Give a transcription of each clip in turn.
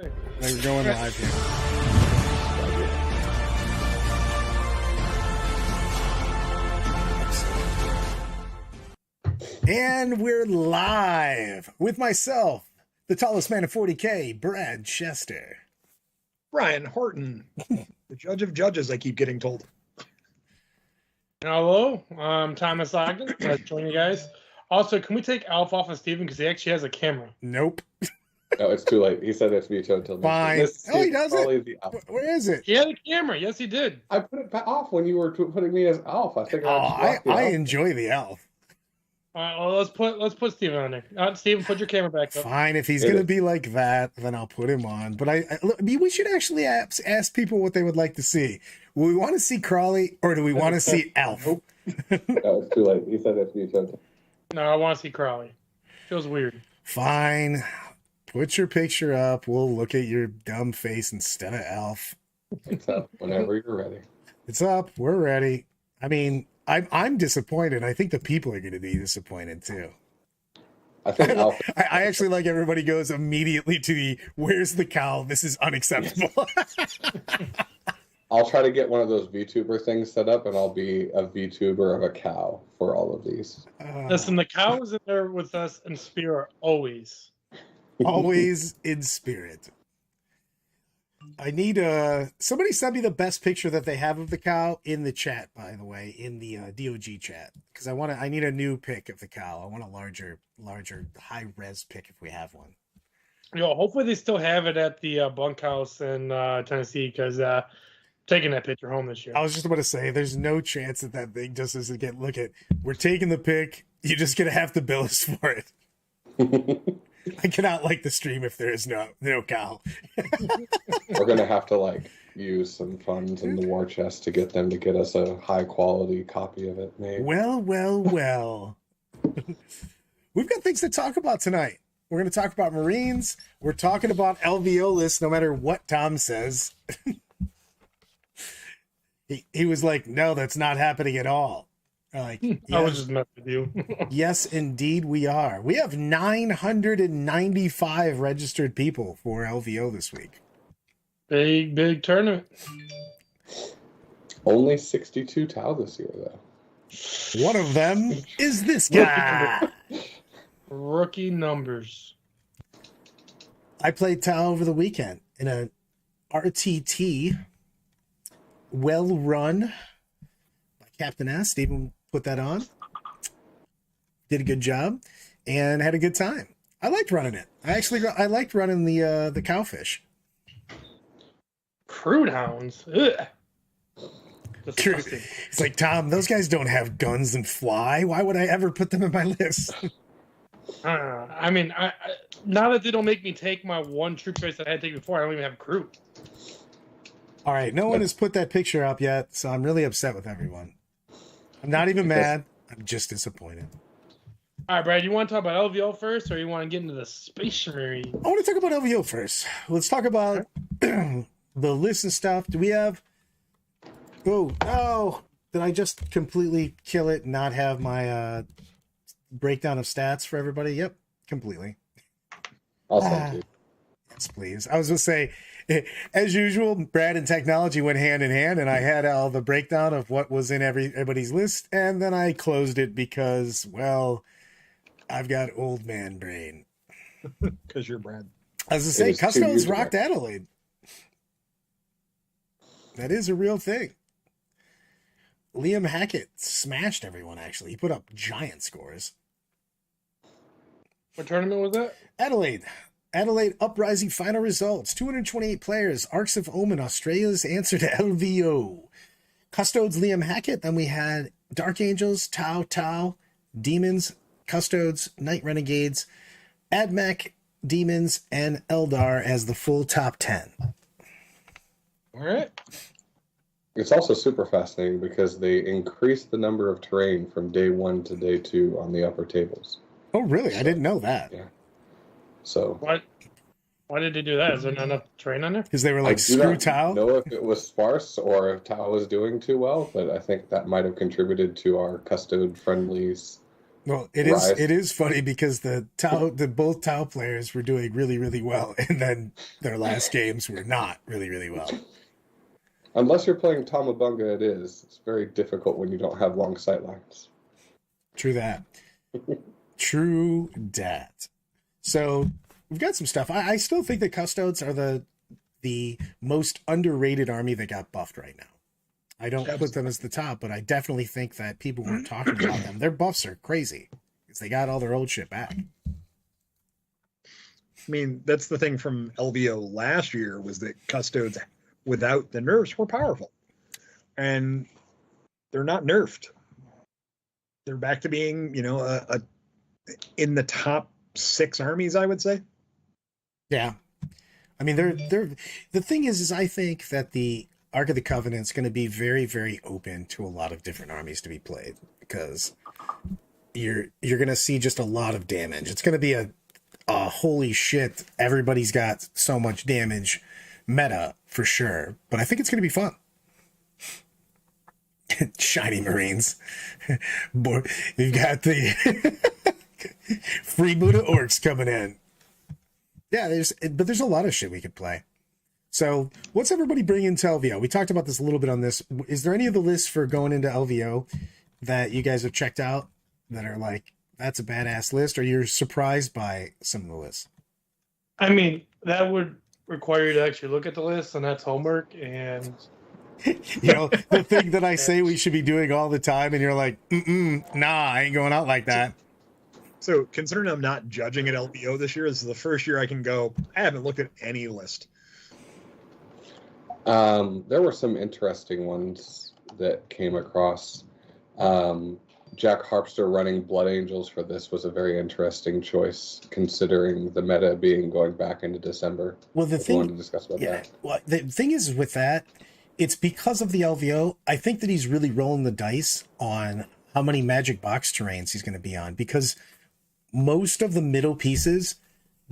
We're going live here. And we're live with myself, the tallest man at 40K, Brad Chester. Brian Horton, the judge of judges, I keep getting told. Hello, I'm Thomas Ogden. Nice to join you guys. Also, can we take Alf off of Steven because he actually has a camera? Nope. No, it's too late. He said it's veto until next Fine. week. Oh, he does it? Where is it? He had a camera. Yes, he did. I put it off when you were putting me as Alf. I think I enjoy the elf. All right, well, let's put Steven on there. Steven, put your camera back up. Fine, if he's going to be like that, then I'll put him on. But we should actually ask people what they would like to see. Do we want to see Crawley or do we want to see Alf? No, it's too late. He said it's veto. No, I want to see Crawley. Feels weird. Fine. Put your picture up. We'll look at your dumb face instead of Alf. It's up whenever you're ready. It's up. We're ready. I mean, I'm disappointed. I think the people are going to be disappointed too. I think Alf. I actually like everybody goes immediately to the "Where's the cow? This is unacceptable." I'll try to get one of those VTuber things set up, and I'll be a VTuber of a cow for all of these. Listen, the cow is in there with us in spirit always. Always in spirit. I need somebody send me the best picture that they have of the cow in the chat, by the way, in the DOG chat, because I need a new pic of the cow. I want a larger high res pic if we have one. Yo, hopefully they still have it at the bunkhouse in Tennessee because taking that picture home this year. I was just about to say, there's no chance that thing just doesn't get. Look at, we're taking the pic. You're just gonna have to bill us for it. I cannot like the stream if there is no cow. We're gonna have to use some funds in the war chest to get them to get us a high quality copy of it made. Well. We've got things to talk about tonight. We're going to talk about Marines. We're talking about LVO lists, no matter what Tom says. he was like, no, that's not happening at all. Like, yes. I was just messing with you. Yes, indeed we are. We have 995 registered people for LVO this week. Big tournament. Only 62 Tau this year, though. One of them is this guy. Rookie numbers. I played Tau over the weekend in a RTT, well run by Captain S. Stephen put that on, did a good job, and had a good time. I liked running it. I liked running the cowfish. Crude hounds. Ugh. Disgusting. It's like, Tom, those guys don't have guns and fly. Why would I ever put them in my list? I mean, now that they don't make me take my one troop trace that I had to take before, I don't even have crew. All right, no one has put that picture up yet, so I'm really upset with everyone. I'm not even mad. I'm just disappointed. All right, Brad, you want to talk about LVO first, or you want to get into the Space Marine? I want to talk about LVO first. Let's talk about the list and stuff. Do we have... Oh, no! Did I just completely kill it and not have my breakdown of stats for everybody? Yep, completely. I'll send you. Yes, please. I was going to say, as usual, Brad and technology went hand in hand, and I had all the breakdown of what was in everybody's list, and then I closed it because, well, I've got old man brain. Because you're Brad. I was going to say, Customs rocked Adelaide. That is a real thing. Liam Hackett smashed everyone, actually. He put up giant scores. What tournament was that? Adelaide Uprising final results. 228 players. Arcs of Omen, Australia's answer to LVO. Custodes, Liam Hackett. Then we had Dark Angels, Tau, Demons, Custodes, Night Renegades, Admech, Demons, and Eldar as the full top 10. All right. It's also super fascinating because they increased the number of terrain from day 1 to day 2 on the upper tables. Oh, really? I didn't know that. Yeah. So why did they do that? Is there not enough terrain on there? Because they were like, screw Tau? I don't know if it was sparse or if Tau was doing too well, but I think that might have contributed to our custode friendlies Well, Rise. it is funny because the both Tau players were doing really, really well, and then their last games were not really, really well. Unless you're playing Tamabunga, it is. It's very difficult when you don't have long sight lines. True that. True dat. So we've got some stuff. I still think that Custodes are the most underrated army that got buffed right now. I don't put them as the top, but I definitely think that people weren't talking about them. Their buffs are crazy because they got all their old shit back. I mean, that's the thing from LVO last year was that Custodes without the nerfs were powerful. And they're not nerfed. They're back to being, you know, a in the top 6 armies, I would say. Yeah. I mean, they're the thing is I think that the Ark of the Covenant is going to be very, very open to a lot of different armies to be played because you're going to see just a lot of damage. It's going to be a holy shit, everybody's got so much damage meta for sure, but I think it's going to be fun. Shiny Marines. Boy, you've got the free Buddha orcs coming in. Yeah, there's a lot of shit we could play. So what's everybody bring into LVO? We talked about this a little bit on this. Is there any of the lists for going into LVO that you guys have checked out that are like, that's a badass list, or you're surprised by some of the lists? I mean, that would require you to actually look at the list, and that's homework. And you know, the thing that I say we should be doing all the time, and you're like, nah, I ain't going out like that. So considering I'm not judging at LVO this year, this is the first year I can go, I haven't looked at any list. There were some interesting ones that came across. Jack Harpster running Blood Angels for this was a very interesting choice, considering the meta being going back into December. Well, the thing, wanted to discuss about that. Well, the thing is with that, it's because of the LVO. I think that he's really rolling the dice on how many magic box terrains he's going to be on, because most of the middle pieces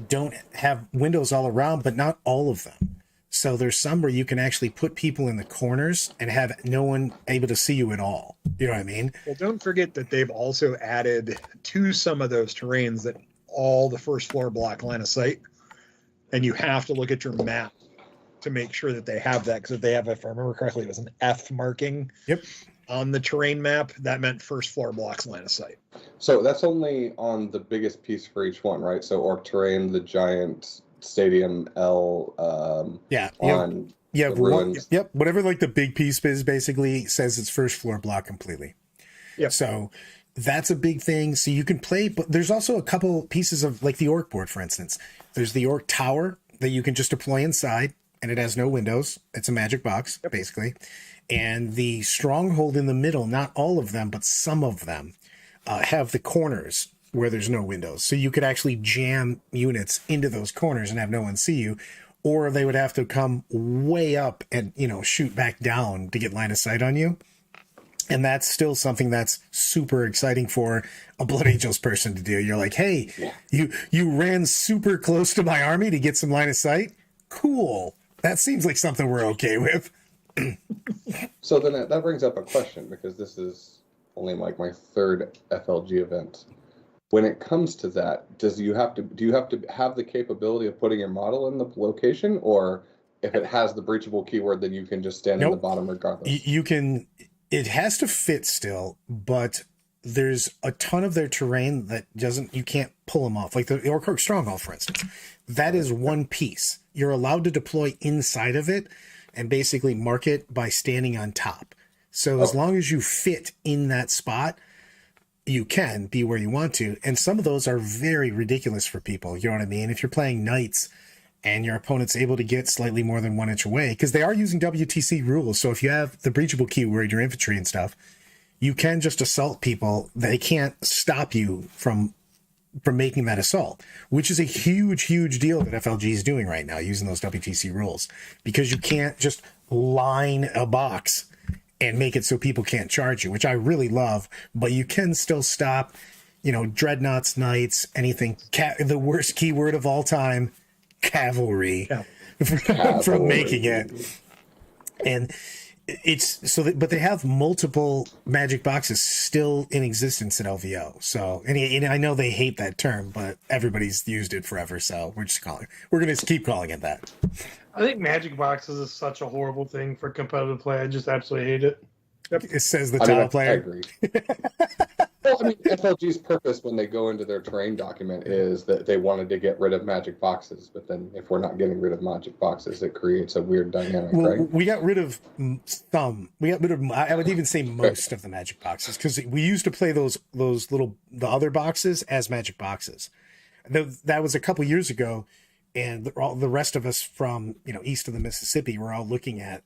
don't have windows all around, but not all of them. So there's some where you can actually put people in the corners and have no one able to see you at all. You know what I mean? Well, don't forget that they've also added to some of those terrains that all the first floor block line of sight. And you have to look at your map to make sure that they have that. Because if they have, if I remember correctly, it was an F marking on the terrain map. That meant first floor blocks line of sight. So that's only on the biggest piece for each one, right? So Orc Terrain, the giant Stadium L, on the ruins. Yep, whatever like the big piece is basically says it's first floor block completely. Yep. So that's a big thing. So you can play, but there's also a couple pieces of like the Orc board, for instance. There's the Orc Tower that you can just deploy inside, and it has no windows. It's a magic box, basically. And the Stronghold in the middle, not all of them, but some of them have the corners where there's no windows. So you could actually jam units into those corners and have no one see you, or they would have to come way up and, you know, shoot back down to get line of sight on you. And that's still something that's super exciting for a Blood Angels person to do. You're like, hey, you ran super close to my army to get some line of sight. Cool. That seems like something we're okay with. So then that brings up a question, because this is only like my third FLG event. When it comes to that, do you have to have the capability of putting your model in the location, or if it has the breachable keyword, then you can just stand in the bottom regardless? You can. It has to fit still, but there's a ton of their terrain that you can't pull them off. Like the Orc Stronghold, for instance, that is one piece. You're allowed to deploy inside of it and basically mark it by standing on top. So as long as you fit in that spot, you can be where you want to. And some of those are very ridiculous for people. You know what I mean? If you're playing Knights and your opponent's able to get slightly more than 1 inch away, because they are using WTC rules. So if you have the breachable keyword, your infantry and stuff, you can just assault people. They can't stop you from making that assault, which is a huge, huge deal that FLG is doing right now, using those WTC rules, because you can't just line a box and make it so people can't charge you, which I really love, but you can still stop, you know, dreadnoughts, knights, anything. The worst keyword of all time, cavalry, from making it. And It's so, but they have multiple magic boxes still in existence at LVO. So, and I know they hate that term, but everybody's used it forever. So we're going to keep calling it that. I think magic boxes is such a horrible thing for competitive play. I just absolutely hate it. It says the tile player. I agree. Well, I mean, FLG's purpose when they go into their terrain document is that they wanted to get rid of magic boxes, but then if we're not getting rid of magic boxes, it creates a weird dynamic, right? We got rid of some. We got rid of, I would even say most of the magic boxes, because we used to play the other boxes as magic boxes. That was a couple years ago, and all the rest of us from east of the Mississippi were all looking at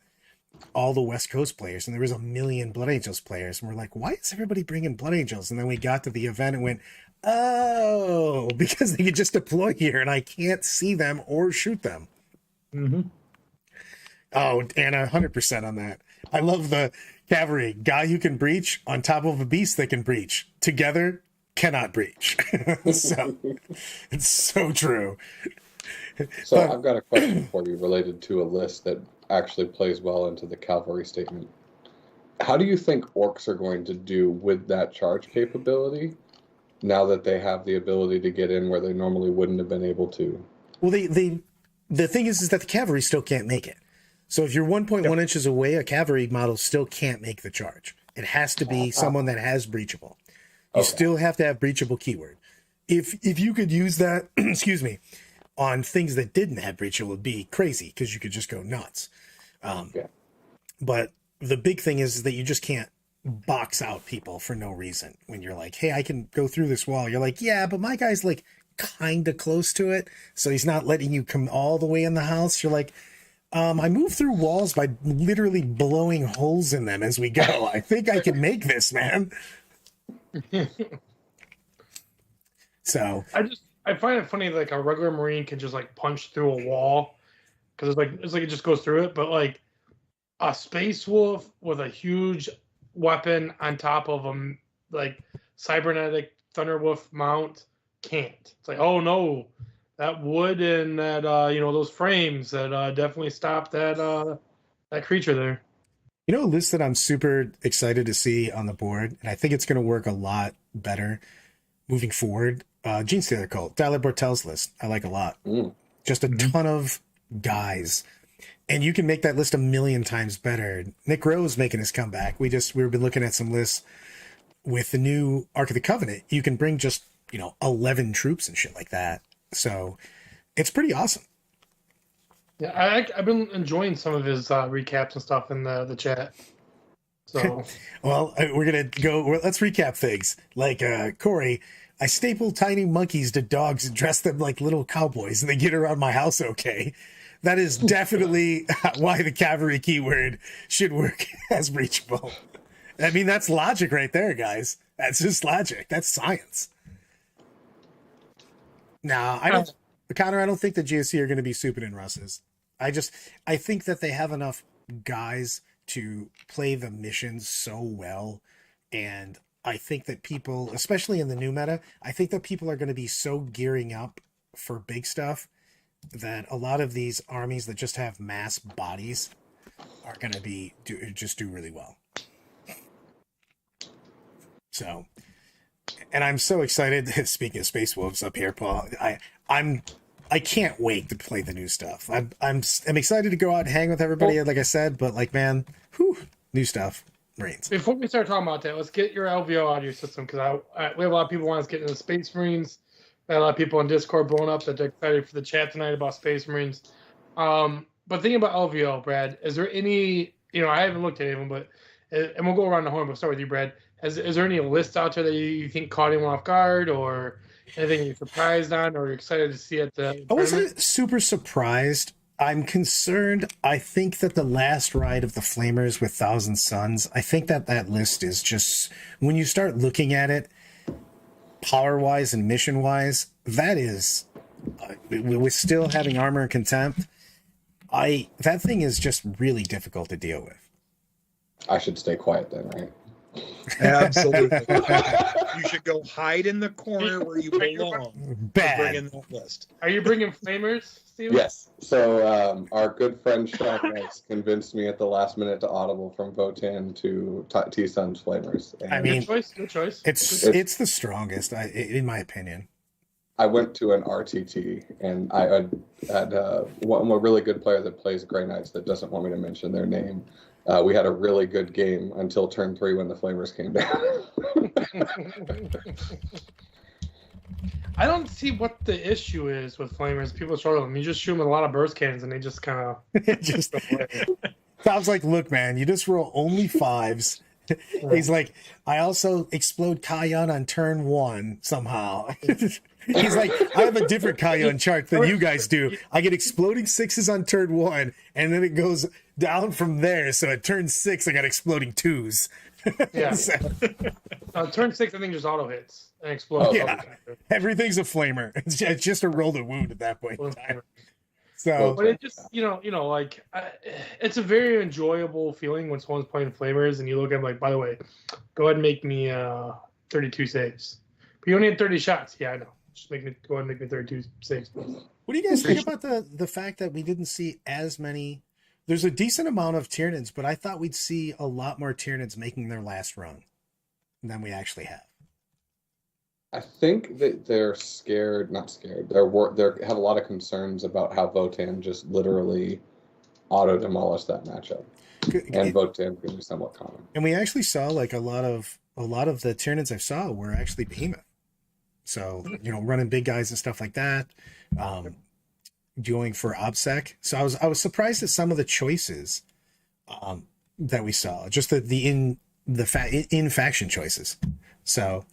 all the West Coast players, and there was a million Blood Angels players, and we're like, why is everybody bringing Blood Angels? And then we got to the event and went, oh, because they could just deploy here and I can't see them or shoot them. Mm-hmm. Oh, Anna, 100% on that. I love the cavalry guy who can breach on top of a beast that can breach. Together cannot breach. So it's so true. So I've got a question for you related to a list that actually plays well into the cavalry statement. How do you think orcs are going to do with that charge capability now that they have the ability to get in where they normally wouldn't have been able to? Well, the thing is that the cavalry still can't make it. So if you're 1.1 inches away, a cavalry model still can't make the charge. It has to be someone that has breachable. You still have to have breachable keyword. If you could use that, excuse me, on things that didn't have breach, it would be crazy because you could just go nuts. But the big thing is that you just can't box out people for no reason. When you're like, hey, I can go through this wall. You're like, yeah, but my guy's like kind of close to it. So he's not letting you come all the way in the house. You're like, I move through walls by literally blowing holes in them as we go. I think I can make this, man. So I find it funny, like a regular Marine can just like punch through a wall because it's like it just goes through it. But like a Space Wolf with a huge weapon on top of a like cybernetic Thunderwolf mount can't. It's like, oh no, that wood and that those frames that definitely stop that creature there. A list that I'm super excited to see on the board, and I think it's going to work a lot better moving forward. Gene Stealer Cult, Tyler Bortel's list, I like a lot. Just a ton of guys, and you can make that list a million times better. Nick Rowe's making his comeback. We've been looking at some lists with the new Ark of the Covenant. You can bring just 11 troops and shit like that. So it's pretty awesome. Yeah, I've been enjoying some of his recaps and stuff in the chat. So, well, we're gonna go. Let's recap things. Like Corey, I staple tiny monkeys to dogs and dress them like little cowboys, and they get around my house okay. That is definitely why the cavalry keyword should work as breachable. I mean, that's logic right there, guys. That's just logic. That's science. Now, Connor, I don't think the GSC are going to be souping in Russes. I think that they have enough guys to play the missions so well, and I think that people, especially in the new meta, I think that people are going to be so gearing up for big stuff that a lot of these armies that just have mass bodies are going to do really well. So, and I'm so excited. Speaking of Space Wolves up here, Paul, I can't wait to play the new stuff. I'm excited to go out and hang with everybody, like I said, but like, man, new stuff. Marines. Before we start talking about that, let's get your LVO out of your system, because we have a lot of people want us to get into Space Marines. We have a lot of people on Discord blowing up that they're excited for the chat tonight about Space Marines. But thinking about LVO, Brad, is there any, I haven't looked at any of them, but, and we'll go around the horn, but we'll start with you, Brad. Is there any lists out there that you think caught anyone off guard, or anything you're surprised on, or you're excited to see at the I wasn't super surprised. I'm concerned. I think that the last ride of the Flamers with Thousand Suns, I think that list is just, when you start looking at it, power-wise and mission-wise, that is, with still having armor and contempt, that thing is just really difficult to deal with. I should stay quiet then, right? Absolutely. You should go hide in the corner where you belong. Bring Bad. in that list. Are you bringing flamers, Steven? Yes. So our good friend Sean Rice convinced me at the last minute to audible from Votan to T-Sun's Flamers. And I mean, Good choice. It's the strongest, in my opinion. I went to an RTT, and I had one really good player that plays Grey Knights that doesn't want me to mention their name. We had a really good game until turn 3 when the Flamers came down. I don't see what the issue is with flamers. People struggle. You just shoot them with a lot of burst cannons, and they just kind of. It just sounds like, look, man, you just roll only 5s. He's like, I also explode Kayan on turn 1 somehow. He's like, I have a different Kayan chart than you guys do. I get exploding 6s on turn 1, and then it goes down from there. So at turn 6, I got exploding 2s. Yeah. So, Turn 6, I think there's auto hits and explode. yeah, everything's a flamer. It's just a roll to wound at that point in time. So, But it just, like, it's a very enjoyable feeling when someone's playing flamers and you look at them like, by the way, go ahead and make me 32 saves. But you only had 30 shots. Yeah, I know. Just go ahead and make me 32 saves. what do you guys think about the fact that we didn't see as many? There's a decent amount of Tyranids, but I thought we'd see a lot more Tyranids making their last run than we actually have. I think that they're scared, not scared. They have a lot of concerns about how Votan just literally auto demolished that matchup, and Votan can be somewhat common. And we actually saw like a lot of the Tyranids I saw were actually Behemoth. So running big guys and stuff like that, going for OBSEC. So I was surprised at some of the choices that we saw, just the in faction choices. So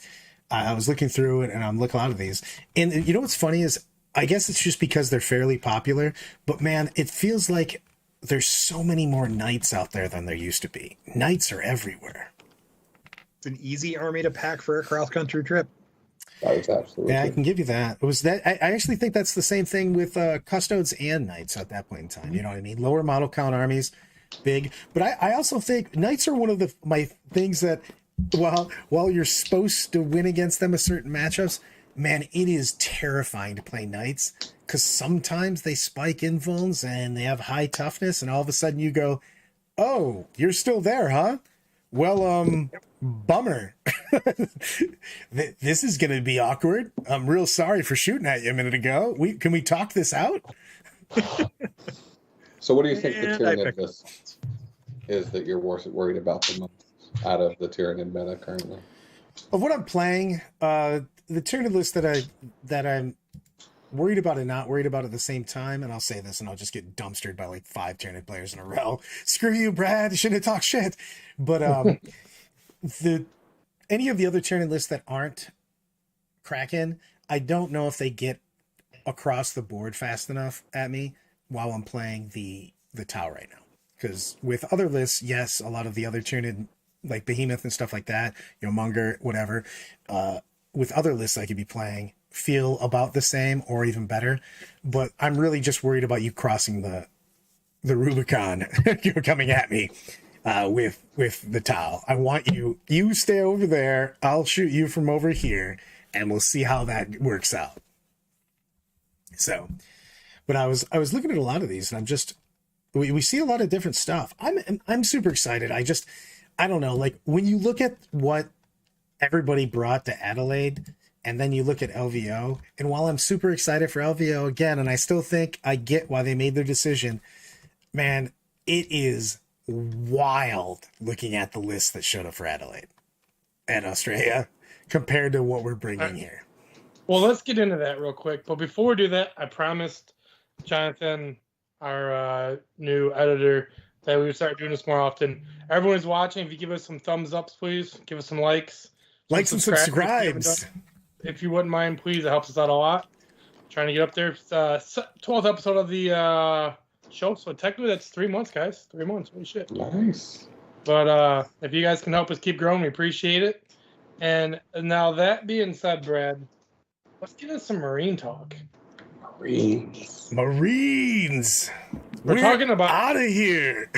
I was looking through it, and I'm looking at a lot of these. And you know what's funny is, I guess it's just because they're fairly popular, but man, it feels like there's so many more knights out there than there used to be. Knights are everywhere. It's an easy army to pack for a cross-country trip. That was absolutely. Yeah, I can give you that. It was that. I actually think that's the same thing with custodes and knights at that point in time. You know what I mean? Lower model count armies, big. But I also think knights are one of my things that, while you're supposed to win against them in certain matchups, man, it is terrifying to play knights, because sometimes they spike invulns and they have high toughness, and all of a sudden you go, oh, you're still there, huh? Well, bummer. This is going to be awkward. I'm real sorry for shooting at you a minute ago. Can we talk this out? So what do you think the Tyranid list is that you're worried about the most out of the Tyranid meta currently? Of what I'm playing, the Tyranid list that I'm worried about and not worried about at the same time, and I'll say this and I'll just get dumpstered by like 5 Tyranid players in a row. Screw you, Brad. You shouldn't have talked shit. But any of the other Tyranid lists that aren't Kraken, I don't know if they get across the board fast enough at me while I'm playing the Tau right now. Because with other lists, yes, a lot of the other Tyranid, like Behemoth and stuff like that, Munger, whatever, with other lists I could be playing, feel about the same or even better. But I'm really just worried about you crossing the Rubicon coming at me with the Tau. I want you stay over there, I'll shoot you from over here, and we'll see how that works out. So, but I was looking at a lot of these, and I'm just, we see a lot of different stuff. I'm super excited. I don't know, like when you look at what everybody brought to Adelaide, and then you look at LVO, and while I'm super excited for LVO again, and I still think I get why they made their decision, man, it is wild looking at the list that showed up for Adelaide and Australia compared to what we're bringing here. Well, let's get into that real quick. But before we do that, I promised Jonathan, our new editor, that we would start doing this more often. Everyone's watching. If you give us some thumbs ups, please. Give us some likes. Likes and subscribes. If you wouldn't mind, please. It helps us out a lot. Trying to get up there. It's 12th episode of the show. So technically that's 3 months, guys. 3 months. Holy shit. Nice. But if you guys can help us keep growing, we appreciate it. And now that being said, Brad, let's get into some Marine talk. Marines. We're talking about out of here.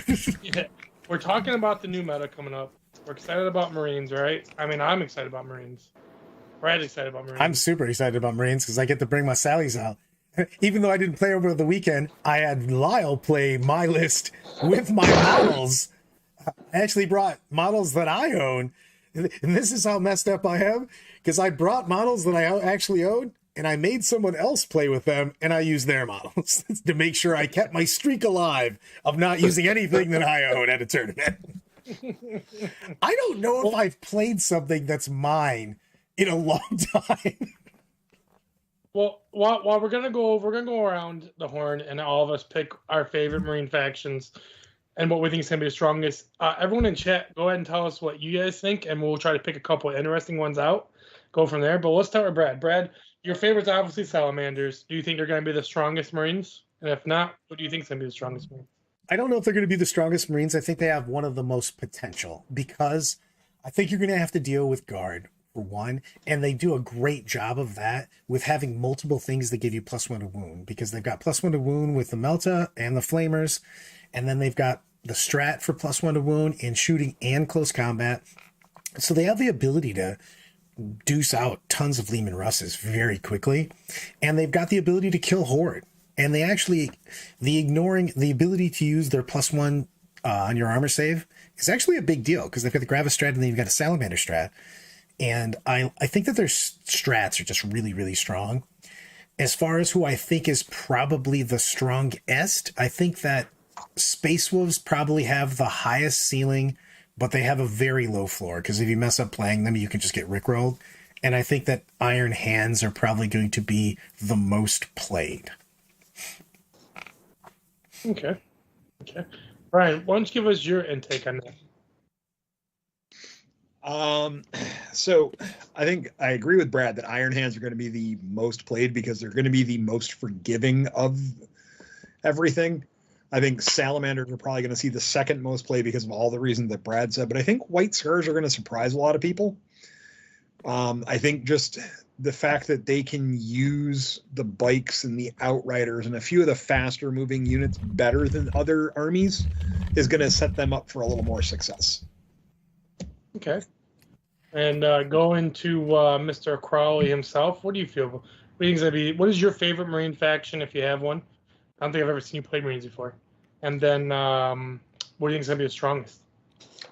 Yeah, we're talking about the new meta coming up. We're excited about Marines, right? I mean, I'm excited about Marines. Brad's excited about Marines. I'm super excited about Marines because I get to bring my Sallies out. Even though I didn't play over the weekend, I had Lyle play my list with my models. I actually brought models that I own. And this is how messed up I am, because I brought models that I actually own, and I made someone else play with them, and I used their models to make sure I kept my streak alive of not using anything that I own at a tournament. I don't know if I've played something that's mine in a long time. Well, while we're gonna go around the horn, and all of us pick our favorite Marine factions and what we think is gonna be the strongest. Everyone in chat, go ahead and tell us what you guys think, and we'll try to pick a couple of interesting ones out. Go from there. But let's start with Brad. Brad, your favorite's obviously Salamanders. Do you think they're gonna be the strongest Marines? And if not, what do you think is gonna be the strongest Marines? I don't know if they're going to be the strongest Marines. I think they have one of the most potential, because I think you're going to have to deal with guard for one, and they do a great job of that with having multiple things that give you +1 to wound, because they've got +1 to wound with the Melta and the Flamers, and then they've got the Strat for +1 to wound in shooting and close combat. So they have the ability to deuce out tons of Lehman Russes very quickly, and they've got the ability to kill Horde. And they actually, the ability to use their +1 on your armor save is actually a big deal, because they've got the Gravis Strat and then you've got a Salamander Strat. And I think that their strats are just really, really strong. As far as who I think is probably the strongest, I think that Space Wolves probably have the highest ceiling, but they have a very low floor, because if you mess up playing them, you can just get rickrolled. And I think that Iron Hands are probably going to be the most played. Okay. Brian, why don't you give us your intake on that? So I think I agree with Brad that Iron Hands are going to be the most played, because they're going to be the most forgiving of everything. I think Salamanders are probably going to see the second most play because of all the reasons that Brad said, but I think White Scars are going to surprise a lot of people. I think just the fact that they can use the bikes and the outriders and a few of the faster moving units better than other armies is going to set them up for a little more success. Okay. And going to Mr. Crowley himself, what do you feel? What is your favorite Marine faction, if you have one? I don't think I've ever seen you play Marines before. And then what do you think is going to be the strongest?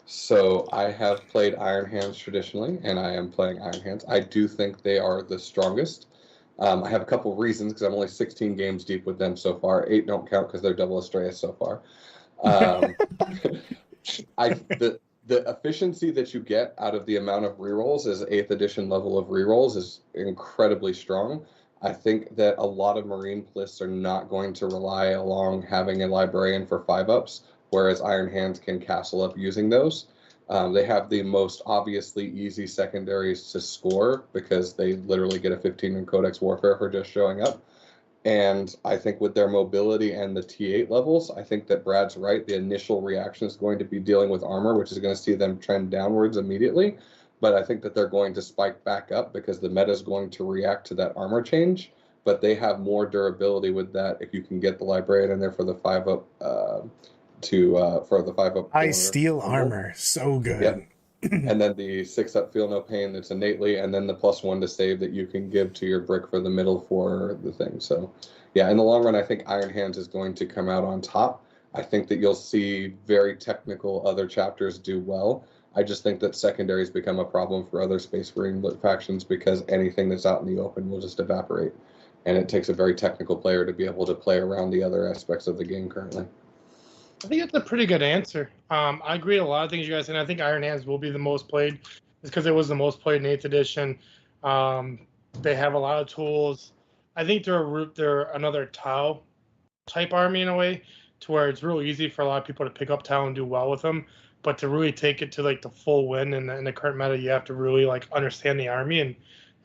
So I have played Iron Hands traditionally, and I am playing Iron Hands. I do think they are the strongest. I have a couple reasons, because I'm only 16 games deep with them so far. 8 don't count because they're double Estrella so far. The efficiency that you get out of the amount of rerolls as 8th edition level of rerolls is incredibly strong. I think that a lot of Marine lists are not going to rely along having a librarian for 5-ups, whereas Iron Hands can castle up using those. They have the most obviously easy secondaries to score, because they literally get a 15 in Codex Warfare for just showing up. And I think with their mobility and the T8 levels, I think that Brad's right. The initial reaction is going to be dealing with armor, which is going to see them trend downwards immediately. But I think that they're going to spike back up, because the meta is going to react to that armor change. But they have more durability with that if you can get the librarian in there for the 5-up for the 5-up. High steel armor, so good. Yep. And then the 6-up feel no pain that's innately, and then the +1 to save that you can give to your brick for the middle for the thing. So yeah, in the long run, I think Iron Hands is going to come out on top. I think that you'll see very technical other chapters do well. I just think that secondaries become a problem for other Space Marine factions, because anything that's out in the open will just evaporate. And it takes a very technical player to be able to play around the other aspects of the game currently. I think that's a pretty good answer. I agree with a lot of things you guys said. I think Iron Hands will be the most played, just because it was the most played in 8th edition. They have a lot of tools. I think they're another Tau type army in a way, to where it's real easy for a lot of people to pick up Tau and do well with them. But to really take it to like the full win in the current meta, you have to really like understand the army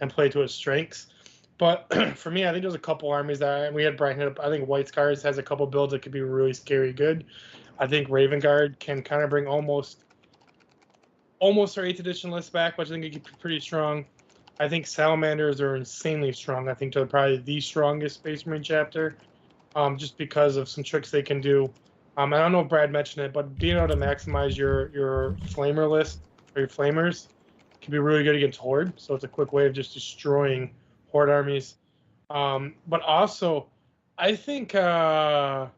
and play to its strengths. But for me, I think there's a couple armies that we had Brian hit up. I think White Scars has a couple builds that could be really scary good. I think Raven Guard can kind of bring almost our 8th edition list back, which I think it could be pretty strong. I think Salamanders are insanely strong. I think they're probably the strongest Space Marine chapter, just because of some tricks they can do. I don't know if Brad mentioned it, but do you know how to maximize your Flamer list or your Flamers? can be really good against Horde. So it's a quick way of just destroying Horde armies. But also, I think I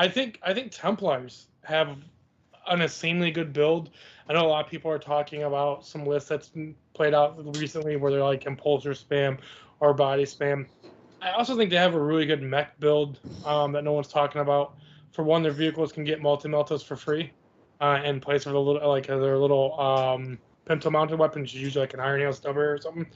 think Templars have an insanely good build. I know a lot of people are talking about some lists that's been played out recently where they're like compulsor spam or body spam. I also think they have a really good mech build that no one's talking about. For one, their vehicles can get multi-meltas for free in place of their little pinto-mounted weapons, usually like an iron hail stubber or something.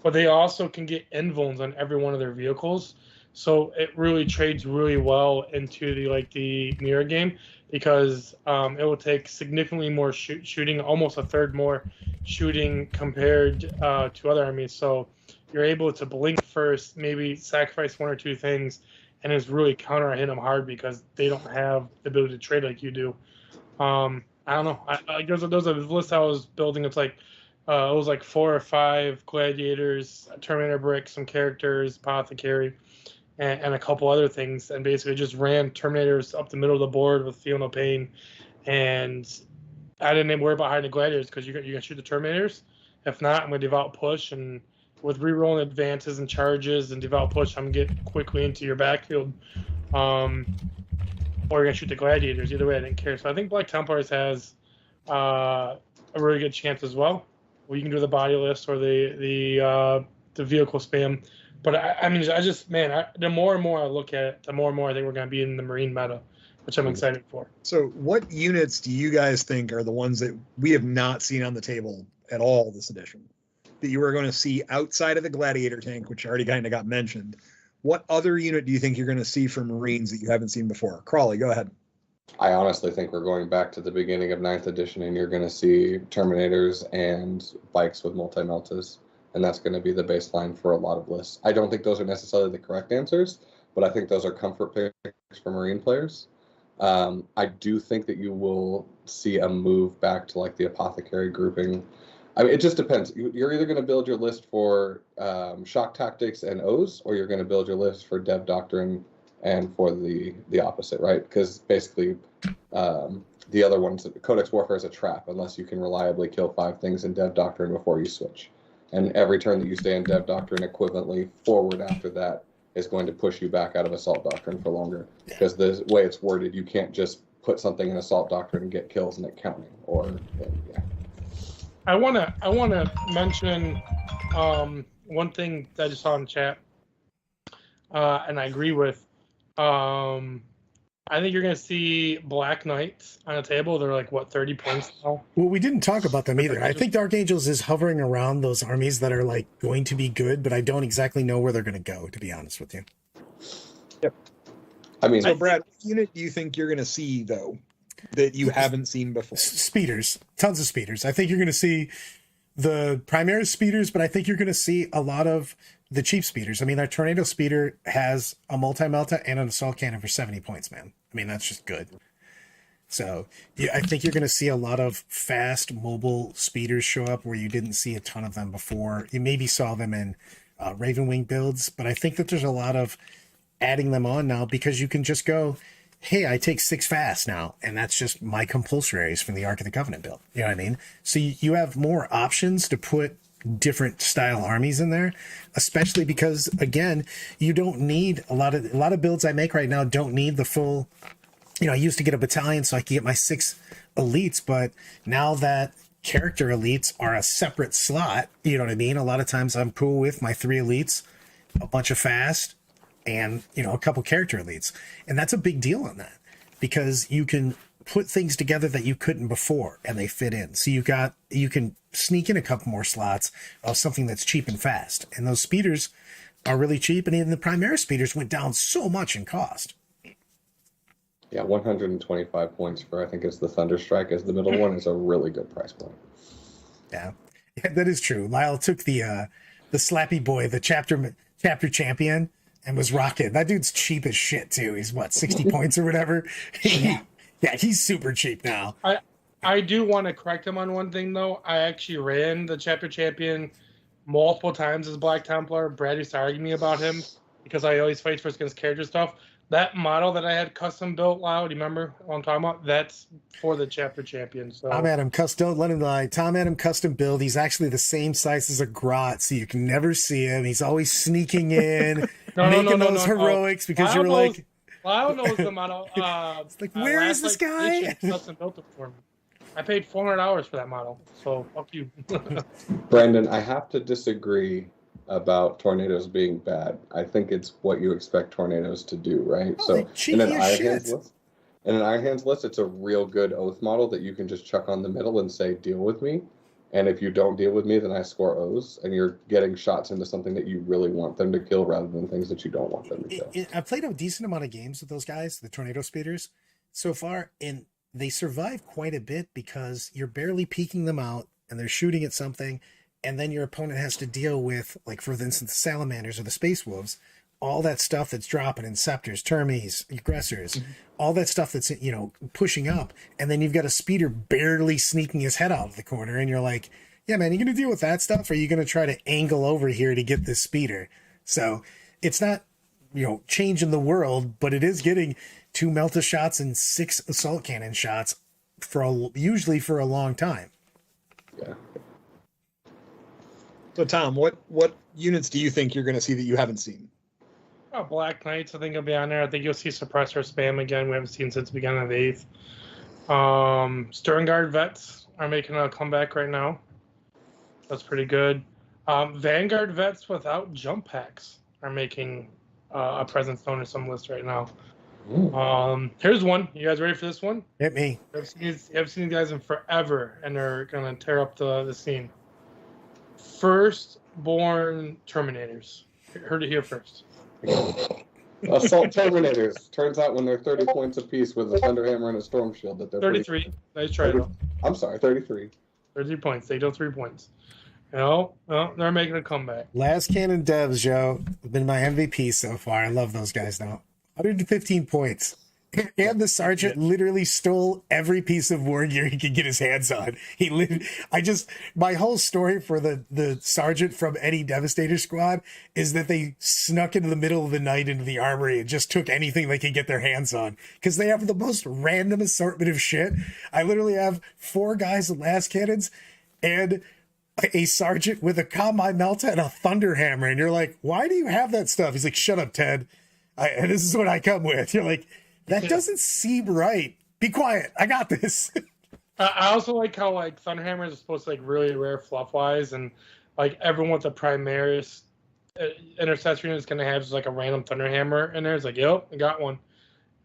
But they also can get invulns on every one of their vehicles. So it really trades really well into the mirror game because it will take significantly more shooting, almost a third more shooting compared to other armies. So you're able to blink first, maybe sacrifice one or two things, and it's really counter hit them hard because they don't have the ability to trade like you do. I don't know. There's a list I was building. It's like it was like 4 or 5 gladiators, a Terminator brick, some characters, apothecary, and a couple other things, and basically just ran Terminators up the middle of the board with Feel No Pain, and I didn't even worry about hiding the gladiators because you can shoot the Terminators. If not, I'm gonna devout push, and with rerolling advances and charges and devout push, I'm gonna get quickly into your backfield. Or you're gonna shoot the gladiators. Either way, I didn't care. So I think Black Templars has a really good chance as well. Well, you can do the body list or the vehicle spam. But the more and more I look at it, the more and more I think we're going to be in the Marine meta, which I'm excited for. So what units do you guys think are the ones that we have not seen on the table at all this edition that you are going to see outside of the Gladiator tank, which already kind of got mentioned? What other unit do you think you're going to see from Marines that you haven't seen before? Crawley, go ahead. I honestly think we're going back to the beginning of 9th edition, and you're going to see Terminators and bikes with multi-meltas. And that's going to be the baseline for a lot of lists. I don't think those are necessarily the correct answers, but I think those are comfort picks for Marine players. I do think that you will see a move back to like the Apothecary grouping. I mean, it just depends. You're either going to build your list for shock tactics and O's, or you're going to build your list for Dev Doctrine and for the opposite, right? Because basically the other ones, Codex Warfare is a trap unless you can reliably kill 5 things in Dev Doctrine before you switch. And every turn that you stay in Dev Doctrine equivalently forward after that is going to push you back out of Assault Doctrine for longer. Because the way it's worded, you can't just put something in Assault Doctrine and get kills and it counting. I wanna mention one thing that I just saw in the chat, and I agree with. I think you're going to see Black Knights on a table. They're like, 30 points now? Well, we didn't talk about them either. I think Dark Angels is hovering around those armies that are like going to be good, but I don't exactly know where they're going to go, to be honest with you. Yep. I mean, so Brad, what unit do you think you're going to see, though, that you haven't seen before? Speeders. Tons of speeders. I think you're going to see the Primaris speeders, but I think you're going to see a lot of the cheap speeders. I mean, our Tornado speeder has a multi-melta and an assault cannon for 70 points, man. I mean, that's just good. So yeah, I think you're going to see a lot of fast mobile speeders show up where you didn't see a ton of them before. You maybe saw them in Ravenwing builds, but I think that there's a lot of adding them on now because you can just go, hey, I take 6 fast now, and that's just my compulsories from the Ark of the Covenant build. You know what I mean? So you have more options to put different style armies in there, especially because, again, you don't need a lot of builds I make right now don't need the full, I used to get a battalion so I could get my 6 elites, but now that character elites are a separate slot, you know what I mean? A lot of times I'm cool with my 3 elites, a bunch of fast, and a couple character elites. And that's a big deal on that because you can put things together that you couldn't before and they fit in. So you can sneak in a couple more slots of something that's cheap and fast. And those speeders are really cheap, and even the Primaris speeders went down so much in cost. Yeah, 125 points for, I think it's the Thunderstrike as the middle one, is a really good price point. Yeah, that is true. Lyle took the Slappy Boy, the chapter champion, and was rocking. That dude's cheap as shit too. He's 60 points or whatever. Yeah, he's super cheap now. I do want to correct him on one thing though. I actually ran the chapter champion multiple times as Black Templar. Brad used to argue me about him because I always fight first against character stuff. That model that I had custom built, Lyle, do you remember what I'm talking about? That's for the chapter champion. So Tom Adam custom. Don't let him lie. Tom Adam custom build. He's actually the same size as a grot, so you can never see him. He's always sneaking in, making those heroics because you were like, Lyle knows the model. it's like, where is this guy? Custom built it for me. I paid $400 for that model, so fuck you. Brandon, I have to disagree about tornadoes being bad. I think it's what you expect tornadoes to do, right? Oh, So they cheeky in an as Iron shit. Hands list, it's a real good oath model that you can just chuck on the middle and say, deal with me. And if you don't deal with me, then I score O's, and you're getting shots into something that you really want them to kill rather than things that you don't want them to kill. I've played a decent amount of games with those guys, the tornado speeders, so far, and they survive quite a bit because you're barely peeking them out, and they're shooting at something, and then your opponent has to deal with, like, for instance, the salamanders or the space wolves, all that stuff that's dropping in scepters, termies, aggressors, all that stuff that's, you know, pushing up, and then you've got a speeder barely sneaking his head out of the corner, and you're like, yeah, man, you gonna deal with that stuff, or are you gonna try to angle over here to get this speeder? So it's not, you know, changing the world, but it is getting 2 Melta shots and 6 assault cannon shots usually for a long time. Yeah. So Tom, what units do you think you're going to see that you haven't seen? Oh, Black Knights, I think will be on there. I think you'll see Suppressor spam again. We haven't seen since the beginning of the 8th. Sternguard Vets are making a comeback right now. That's pretty good. Vanguard Vets without jump packs are making a presence known in some list right now. Here's one. You guys ready for this one? Hit me. I've seen these guys in forever, and they're gonna tear up the scene. Firstborn Terminators. Heard it here first. Assault Terminators. Turns out when they're 30 points apiece with a Thunderhammer and a Storm Shield that they're 33. Nice try, though. I'm sorry, 33. 33 points. They do 3 points. No, they're making a comeback. Last Cannon Devs, Joe, have been my MVP so far. I love those guys now. 115 points. And the sergeant literally stole every piece of war gear he could get his hands on. My whole story for the sergeant from any Devastator squad is that they snuck into the middle of the night into the armory and just took anything they could get their hands on because they have the most random assortment of shit. I literally have 4 guys with last cannons and a sergeant with a Combine Melta and a Thunderhammer. And you're like, why do you have that stuff? He's like, shut up, Ted. This is what I come with. You're like, that doesn't seem right. Be quiet. I got this. I also like how like Thunderhammers are supposed to like really rare fluff wise, and like everyone with a Primaris intercession is gonna have just like a random Thunderhammer in there. It's like, yep, I got one.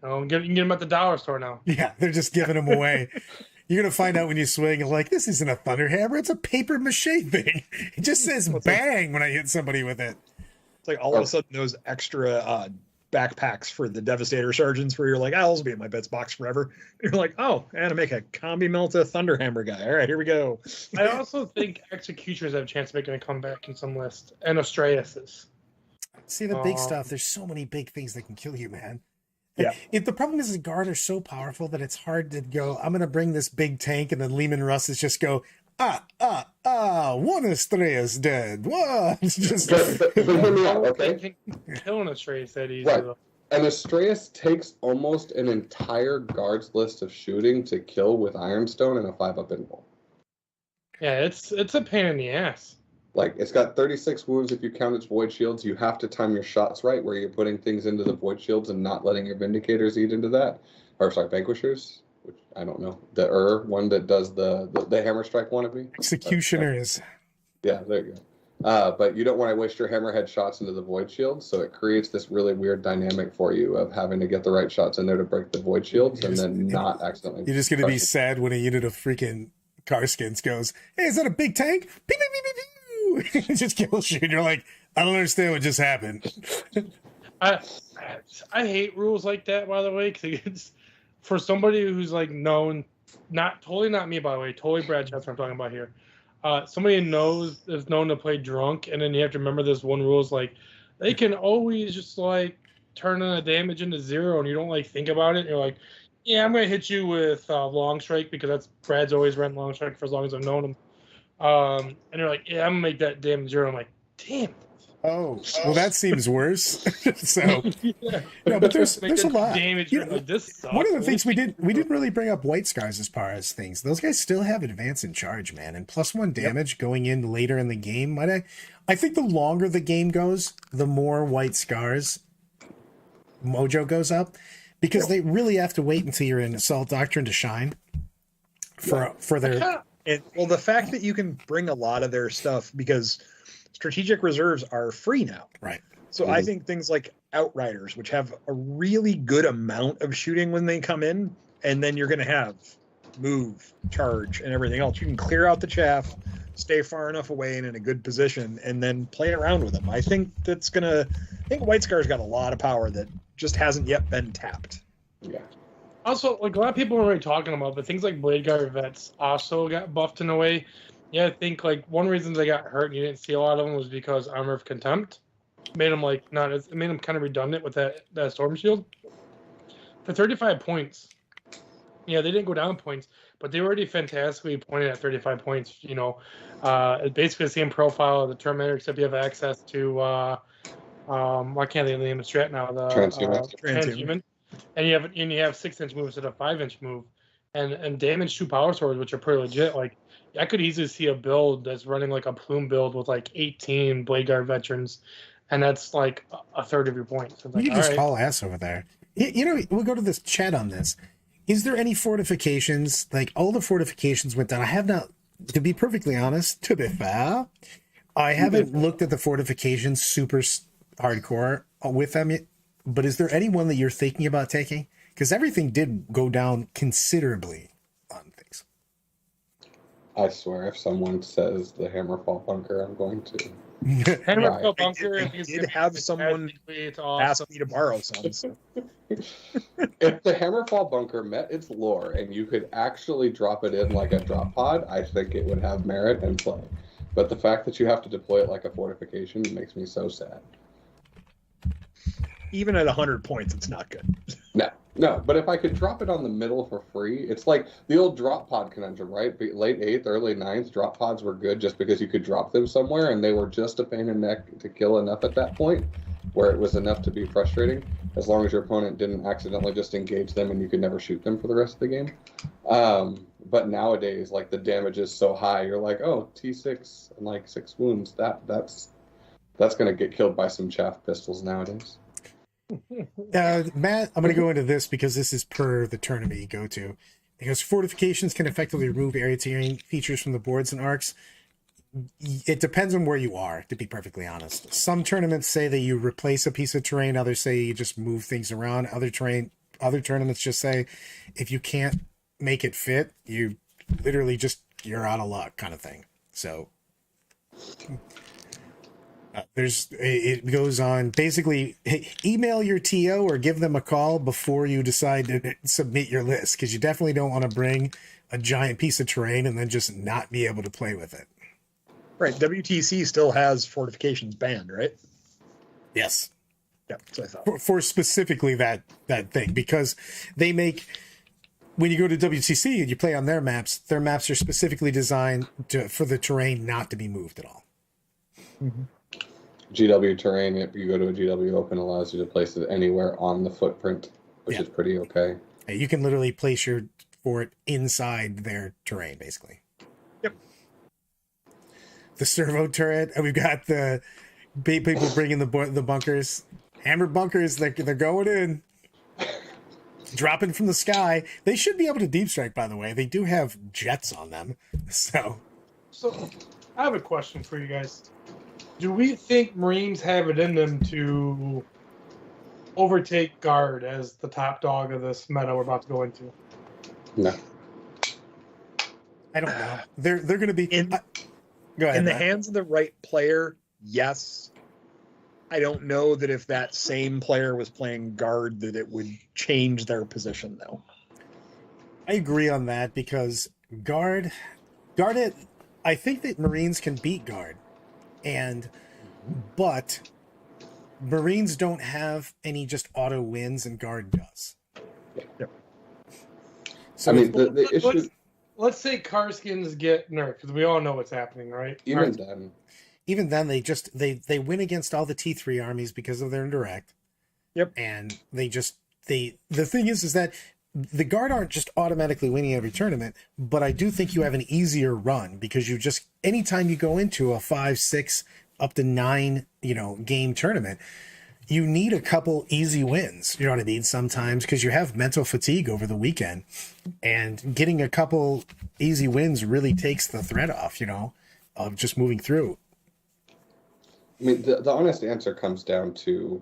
You can get them at the dollar store now. Yeah, they're just giving them away. You're gonna find out when you swing, and like, this isn't a Thunderhammer. It's a paper mache thing. It just says bang when I hit somebody with it. It's like all of a sudden those extra backpacks for the Devastator sergeants where you're like, I'll be in my bets box forever. And you're like, oh, and to make a Combi Melta Thunderhammer guy. All right, here we go. I also think Executioners have a chance of making a comeback in some list, and Astraeus. See the big stuff. There's so many big things that can kill you, man. Yeah. If the problem is the guard are so powerful that it's hard to go, I'm going to bring this big tank, and then Lehman Russes just go, one Astraeus dead. What? It's just hear me out, okay? Kill an Astraeus that easy, Right. though. And Astraeus takes almost an entire guard's list of shooting to kill with Ironstone and a 5-up invul. Yeah, it's a pain in the ass. Like, it's got 36 wounds if you count its void shields. You have to time your shots right, where you're putting things into the void shields and not letting your Vindicators eat into that. Or, sorry, Vanquishers, which I don't know. The one that does the Hammer Strike wannabe. Executioners. Yeah, there you go. But you don't want to waste your Hammerhead shots into the void shields, so it creates this really weird dynamic for you of having to get the right shots in there to break the void shields and then not accidentally. You're just going to be sad when a unit of freaking car skins goes, hey, is that a big tank? Pew, pew, pew, pew, pew. It just kills you. And you're like, I don't understand what just happened. I hate rules like that, by the way, because it's for somebody who's like known, not me, by the way, totally Brad. That's what I'm talking about here. Somebody is known to play drunk, and then you have to remember this one rule is like they can always just like turn the damage into 0, and you don't like think about it. And you're like, yeah, I'm gonna hit you with long strike because Brad's always ran long strike for as long as I've known him. And you're like, yeah, I'm gonna make that damage 0. I'm like, damn. Oh, well, that seems worse. So Yeah. no, but there's Like, a lot. damage. You You're know, like, this sucks. one of the things we didn't really bring up white scars as far as things. Those guys still have advance in charge, man, and +1 damage going in later in the game. I think the longer the game goes, the more white scars mojo goes up, because they really have to wait until you're in Assault Doctrine to shine for their. Well, the fact that you can bring a lot of their stuff, because strategic reserves are free now. Right. So I think things like Outriders, which have a really good amount of shooting when they come in, and then you're going to have move, charge, and everything else. You can clear out the chaff, stay far enough away and in a good position, and then play around with them. I think White Scar's got a lot of power that just hasn't yet been tapped. Yeah. Also, like a lot of people are already talking about, but things like Blade Guard vets also got buffed in a way. Yeah, I think like one reason they got hurt and you didn't see a lot of them was because Armor of Contempt made them like not as it made them kind of redundant with that Storm Shield. For 35 points, yeah, they didn't go down points, but they were already fantastically pointed at 35 points. You know, it's basically the same profile of the Terminator, except you have access to why can't they name the strat now? The Transhuman. And you have 6-inch move instead of 5-inch move, and damage 2 power swords, which are pretty legit. Like I could easily see a build that's running like a plume build with like 18 Blade Guard veterans, and that's like a third of your points. So You can just haul ass over there. You know, we'll go to this chat on this. Is there any fortifications? Like all the fortifications went down. I have not, to be perfectly honest. To be fair, I haven't looked at the fortifications super hardcore with them yet. But is there any one that you're thinking about taking? Because everything did go down considerably on things. I swear, if someone says the Hammerfall Bunker, I'm going to. Hammerfall Bunker. I did have someone ask me to borrow some. So. If the Hammerfall Bunker met its lore and you could actually drop it in like a drop pod, I think it would have merit and play. But the fact that you have to deploy it like a fortification makes me so sad. Even at 100 points, it's not good. No, but if I could drop it on the middle for free, it's like the old drop pod conundrum, right? Late 8th, early 9th, drop pods were good just because you could drop them somewhere, and they were just a pain in the neck to kill enough at that point, where it was enough to be frustrating, as long as your opponent didn't accidentally just engage them and you could never shoot them for the rest of the game. But nowadays, like, the damage is so high, you're like, oh, T6 and like 6 wounds, that's going to get killed by some chaff pistols nowadays. Matt, I'm going to go into this because this is per the tournament you go to. Because fortifications can effectively remove area terrain features from the boards and arcs. It depends on where you are, to be perfectly honest. Some tournaments say that you replace a piece of terrain. Others say you just move things around. Other tournaments just say if you can't make it fit, you literally you're out of luck kind of thing. So it goes on. Basically, email your TO or give them a call before you decide to submit your list, because you definitely don't want to bring a giant piece of terrain and then just not be able to play with it. Right. WTC still has fortifications banned, right? Yes. Yeah, that's what I thought. For specifically that thing, because they make, when you go to WTC and you play on their maps are specifically designed for the terrain not to be moved at all. Mm-hmm. GW terrain, if you go to a GW Open, allows you to place it anywhere on the footprint, which is pretty okay. You can literally place your fort inside their terrain, basically. Yep. The servo turret, and we've got the people bringing the bunkers. Hammer bunkers, they're going in. Dropping from the sky. They should be able to deep strike, by the way. They do have jets on them. So I have a question for you guys. Do we think Marines have it in them to overtake Guard as the top dog of this meta we're about to go into? No. I don't know. They're going to be go ahead. In the hands of the right player, yes. I don't know that if that same player was playing Guard that it would change their position, though. I agree on that, because Guard it. I think that Marines can beat Guard. But Marines don't have any just auto wins, and Guard does. Yep. So I mean, the issue. Let's say Karskins get nerfed, because we all know what's happening, right? Even then. even then they win against all the T3 armies because of their indirect. Yep. And the thing is that the Guard aren't just automatically winning every tournament, but I do think you have an easier run because you just, anytime you go into a 5, 6, up to 9, game tournament, you need a couple easy wins. You know what I mean? Sometimes because you have mental fatigue over the weekend, and getting a couple easy wins really takes the threat off, of just moving through. I mean, the honest answer comes down to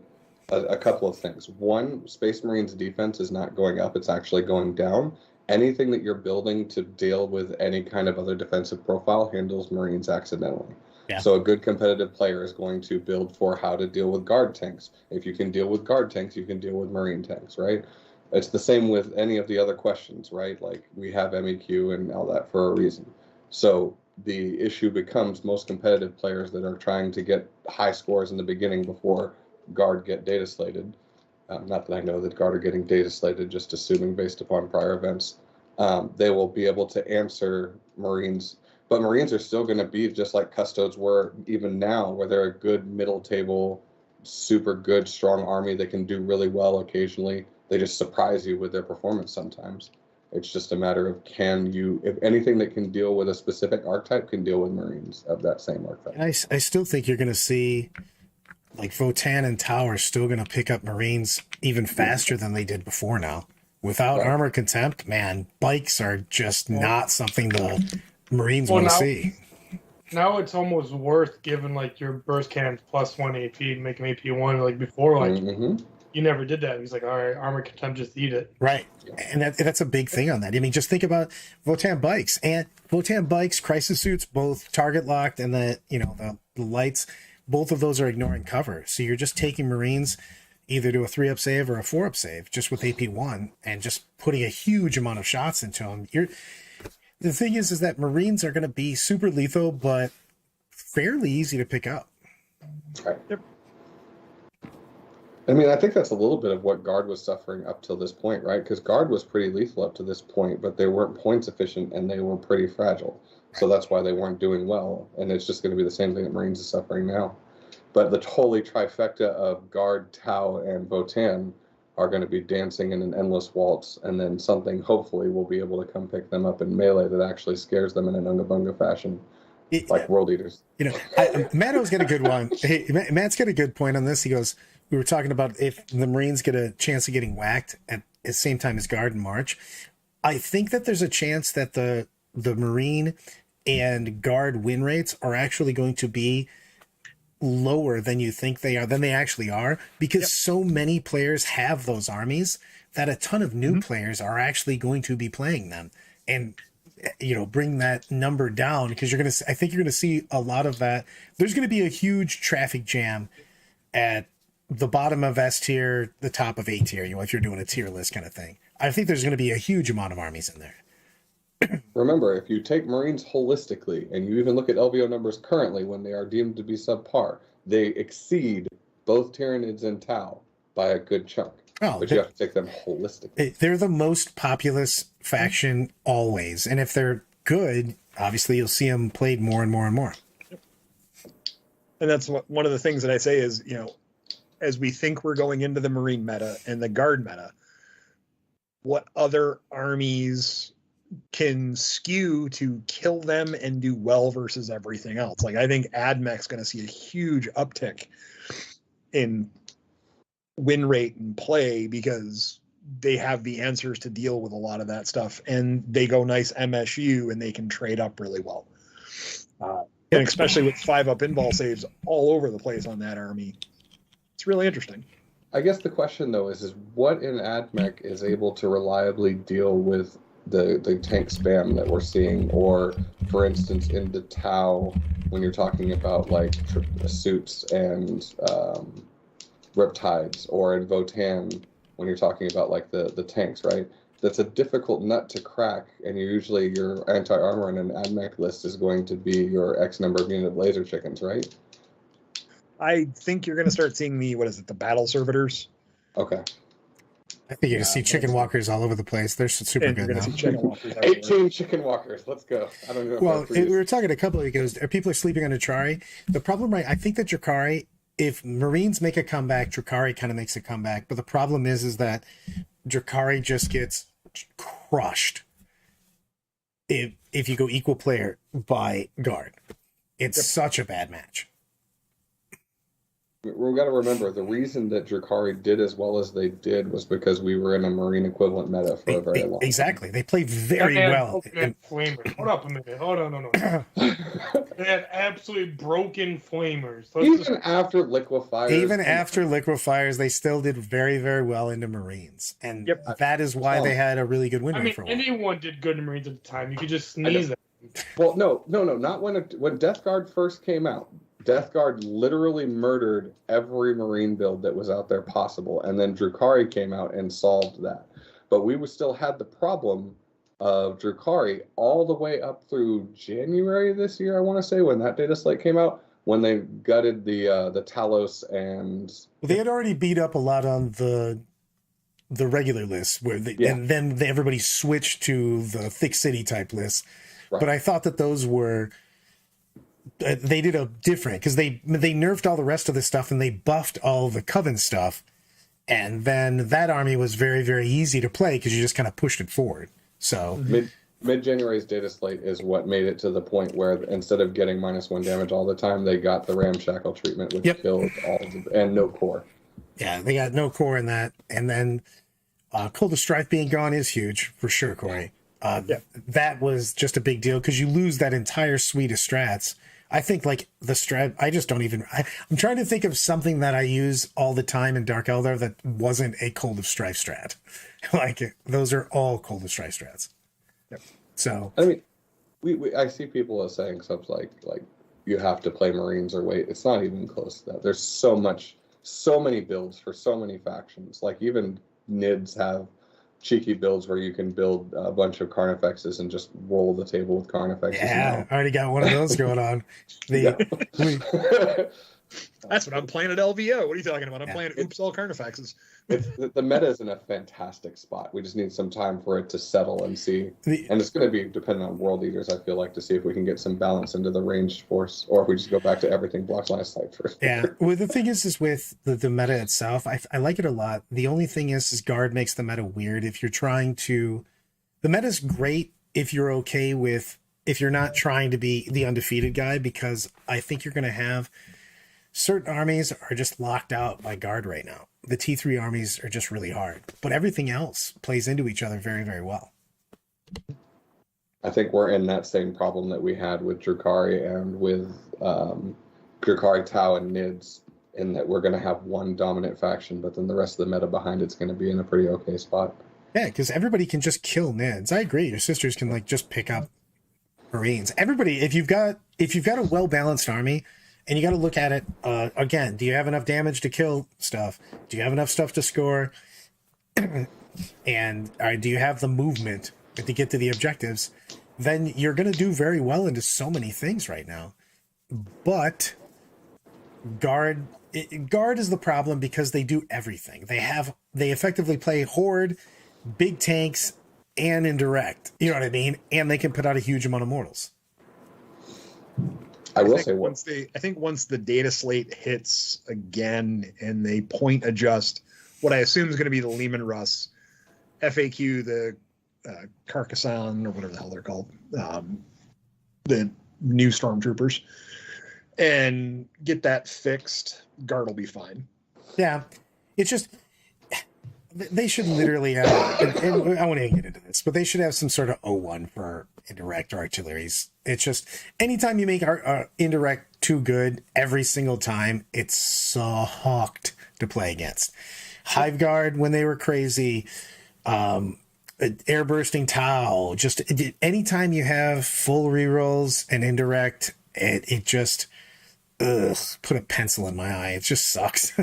a couple of things. One, Space Marines defense is not going up, it's actually going down. Anything that you're building to deal with any kind of other defensive profile handles Marines accidentally. Yeah. So a good competitive player is going to build for how to deal with guard tanks. If you can deal with guard tanks, you can deal with Marine tanks, right? It's the same with any of the other questions, right? Like, we have MEQ and all that for a reason. So the issue becomes most competitive players that are trying to get high scores in the beginning before Guard get data slated. Not that I know that Guard are getting data slated, just assuming based upon prior events. They will be able to answer Marines, but Marines are still going to be just like Custodes were even now, where they're a good middle table, super good, strong army that can do really well occasionally. They just surprise you with their performance sometimes. It's just a matter of if anything that can deal with a specific archetype can deal with Marines of that same archetype. And I still think you're going to see, like, Votann and Tau are still going to pick up Marines even faster than they did before now. Without Right. Armor Contempt, man, bikes are just not something the Marines want to see. Now it's almost worth giving, like, your burst cannons +1 AP and make them AP1. Like, before, like, you never did that. He's like, all right, Armor Contempt, just eat it. Right. And that's a big thing on that. I mean, just think about Votann bikes. And Votann bikes, crisis suits, both target locked, and the lights, both of those are ignoring cover. So you're just taking Marines either to a 3-up save or a 4-up save, just with AP1, and just putting a huge amount of shots into them. The thing is that Marines are going to be super lethal, but fairly easy to pick up. Right. Yep. I mean, I think that's a little bit of what Guard was suffering up till this point, right? Because Guard was pretty lethal up to this point, but they weren't points efficient and they were pretty fragile. So that's why they weren't doing well. And it's just going to be the same thing that Marines is suffering now. But the holy trifecta of Guard, Tau, and Votann are going to be dancing in an endless waltz, and then something hopefully will be able to come pick them up in melee that actually scares them in an Unga Bunga fashion, like World Eaters. Matto's got a good one. Hey, Matt's got a good point on this. He goes, we were talking about if the Marines get a chance of getting whacked at the same time as Guard in March. I think that there's a chance that the Marine and Guard win rates are actually going to be lower than you think they are, than they actually are, because so many players have those armies that a ton of new players are actually going to be playing them, and bring that number down, because I think you're going to see a lot of that. There's going to be a huge traffic jam at the bottom of S tier, the top of A tier, if you're doing a tier list kind of thing. I think there's going to be a huge amount of armies in there. Remember, if you take Marines holistically, and you even look at LVO numbers currently when they are deemed to be subpar, they exceed both Tyranids and Tau by a good chunk. But you have to take them holistically. They're the most populous faction always. And if they're good, obviously you'll see them played more and more and more. And that's one of the things that I say is, as we think we're going into the Marine meta and the Guard meta, what other armies can skew to kill them and do well versus everything else? Like, I think AdMech's going to see a huge uptick in win rate and play because they have the answers to deal with a lot of that stuff, and they go nice MSU and they can trade up really well. And especially with 5-up invul saves all over the place on that army, it's really interesting. I guess the question though is what in AdMech is able to reliably deal with the tank spam that we're seeing, or for instance in the Tau when you're talking about like suits and riptides, or in Votann when you're talking about like the tanks, right? That's a difficult nut to crack, and usually your anti-armor in an AdMech list is going to be your X number of unit of laser chickens, right? I think you're going to start seeing the battle servitors. Okay. I think you're gonna see chicken that's- walkers all over the place. They're super And you're good going to now. see chicken walkers everywhere. 18 chicken walkers. Let's go. I don't know. If Well, that's for we you. were talking a couple of weeks ago. People are sleeping on Drakari. The problem, right? I think that Drakari, if Marines make a comeback, Drakari kind of makes a comeback. But the problem is that Drakari just gets crushed if you go equal player by Guard. It's such a bad match. We've got to remember the reason that Drakari did as well as they did was because we were in a Marine equivalent meta for a very long time. Exactly. They play very They had well. broken flamers. Hold up a minute. Hold on, no. They had absolutely broken flamers. Even after liquefiers. Even after liquefiers, they still did very, very well into Marines. And Yep. that is why they had a really good win I rate mean, for a while. anyone did good in Marines at the time. You could just sneeze at them. Well, no, not when Death Guard first came out. Death Guard literally murdered every Marine build that was out there possible, and then Drakari came out and solved that. But we still had the problem of Drakari all the way up through January this year, I want to say, when that data slate came out, when they gutted the Talos and... Well, they had already beat up a lot on the regular list, where and then everybody switched to the thick city type list. Right. But I thought that those were... they did a different, because they nerfed all the rest of the stuff and they buffed all the Coven stuff, and then that army was very, very easy to play because you just kind of pushed it forward. So Mid-January's data slate is what made it to the point where instead of getting -1 damage all the time, they got the ramshackle treatment, which killed all of the, and no core. Yeah, they got no core in that, and then Cold of Strife being gone is huge for sure, Corey. That was just a big deal because you lose that entire suite of strats. I think like the strat, I just don't even. I'm trying to think of something that I use all the time in Dark Eldar that wasn't a Cold of Strife strat. Like those are all Cold of Strife strats. Yep. So I mean, I see people as saying stuff like you have to play Marines or wait. It's not even close to that. There's so many builds for so many factions. Like even NIDs have cheeky builds where you can build a bunch of Carnifexes and just roll the table with Carnifexes. yeah, I already got one of those going on. That's what I'm playing at LVO. What are you talking about? I'm playing Oops All Carnifexes. The meta is in a fantastic spot. We just need some time for it to settle and see. And it's going to be dependent on World Eaters, I feel like, to see if we can get some balance into the ranged force, or if we just go back to everything blocks line of sight first. Yeah. Well, the thing is with the meta itself, I like it a lot. The only thing is Guard makes the meta weird. If you're trying to, the meta's great if you're okay with, if you're not trying to be the undefeated guy, because I think you're going to have certain armies are just locked out by Guard right now. The T3 armies are just really hard, but everything else plays into each other very, very well. I think we're in that same problem that we had with Drakari and with Drakari, Tau, and Nids, in that we're going to have one dominant faction, but then the rest of the meta behind it's going to be in a pretty okay spot. Yeah, because everybody can just kill Nids. I agree. Your sisters can like just pick up Marines. Everybody, if you've got a well-balanced army, and you got to look at it again. Do you have enough damage to kill stuff? Do you have enough stuff to score? And do you have the movement to get to the objectives? Then you're going to do very well into so many things right now. But Guard is the problem because they do everything. They effectively play Horde, big tanks, and indirect. You know what I mean? And they can put out a huge amount of mortals. I think once the data slate hits again and they point adjust what I assume is going to be the Lehman Russ FAQ, the Carcassonne or whatever the hell they're called, the new stormtroopers, and get that fixed, Guard will be fine. Yeah, it's just they should literally have. And I want to get into this, but they should have some sort of O1 for indirect artilleries. It's just anytime you make our indirect too good every single time, it's sucked to play against. Hive Guard when they were crazy, air bursting Tau. Just anytime you have full rerolls and indirect, it just put a pencil in my eye. It just sucks.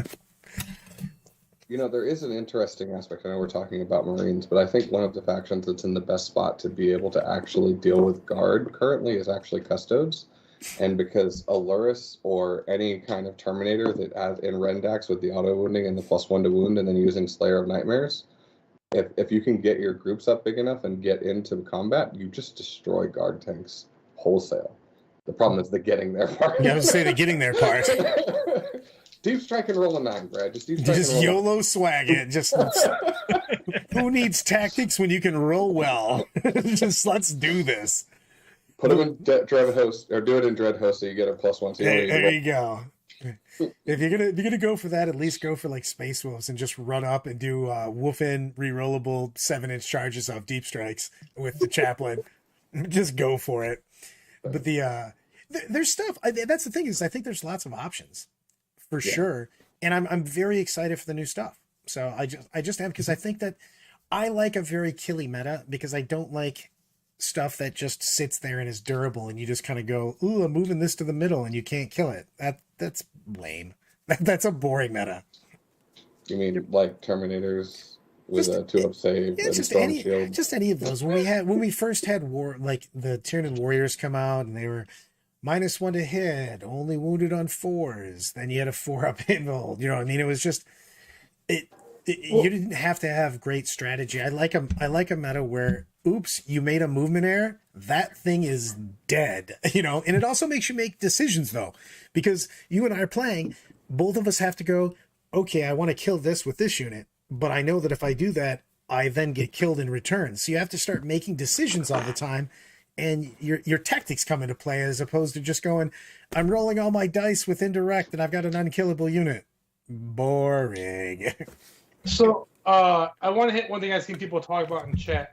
You know, there is an interesting aspect. I know we're talking about Marines, but I think one of the factions that's in the best spot to be able to actually deal with Guard currently is actually Custodes. And because Aluris or any kind of Terminator that has in Rendax with the auto wounding and the +1 to wound and then using Slayer of Nightmares if you can get your groups up big enough and get into combat, you just destroy guard tanks wholesale. The problem is the getting there part. Yeah, I was saying the getting there part. Deep strike and roll a 9, Brad. Just deep strike Just and roll YOLO swag it. Just who needs tactics when you can roll well? Just let's do this. Put them in Dread Host, or do it in Dread Host so you get a +1. So There you go. If you're gonna go for that, at least go for like Space Wolves and just run up and do wolf-in rerollable 7-inch charges off deep strikes with the chaplain. Just go for it. But there's stuff. That's the thing is, I think there's lots of options for sure, and I'm very excited for the new stuff. So I just am, because I think that I like a very killy meta, because I don't like stuff that just sits there and is durable and you just kind of go, ooh, I'm moving this to the middle and you can't kill it. That's lame. That's a boring meta. You mean like Terminators with a 2-up save? Yeah, and just any of those. When we first had war, like the Tyranid Warriors come out and they were -1 to hit, only wounded on 4s. Then you had a 4-up involved. You know what I mean? It was just you didn't have to have great strategy. I like a meta where, oops, you made a movement error, that thing is dead, you know. And it also makes you make decisions, though, because you and I are playing, both of us have to go, okay, I want to kill this with this unit, but I know that if I do that, I then get killed in return. So you have to start making decisions all the time, and your tactics come into play, as opposed to just going, I'm rolling all my dice with indirect and I've got an unkillable unit. Boring. So I want to hit one thing I've seen people talk about in chat.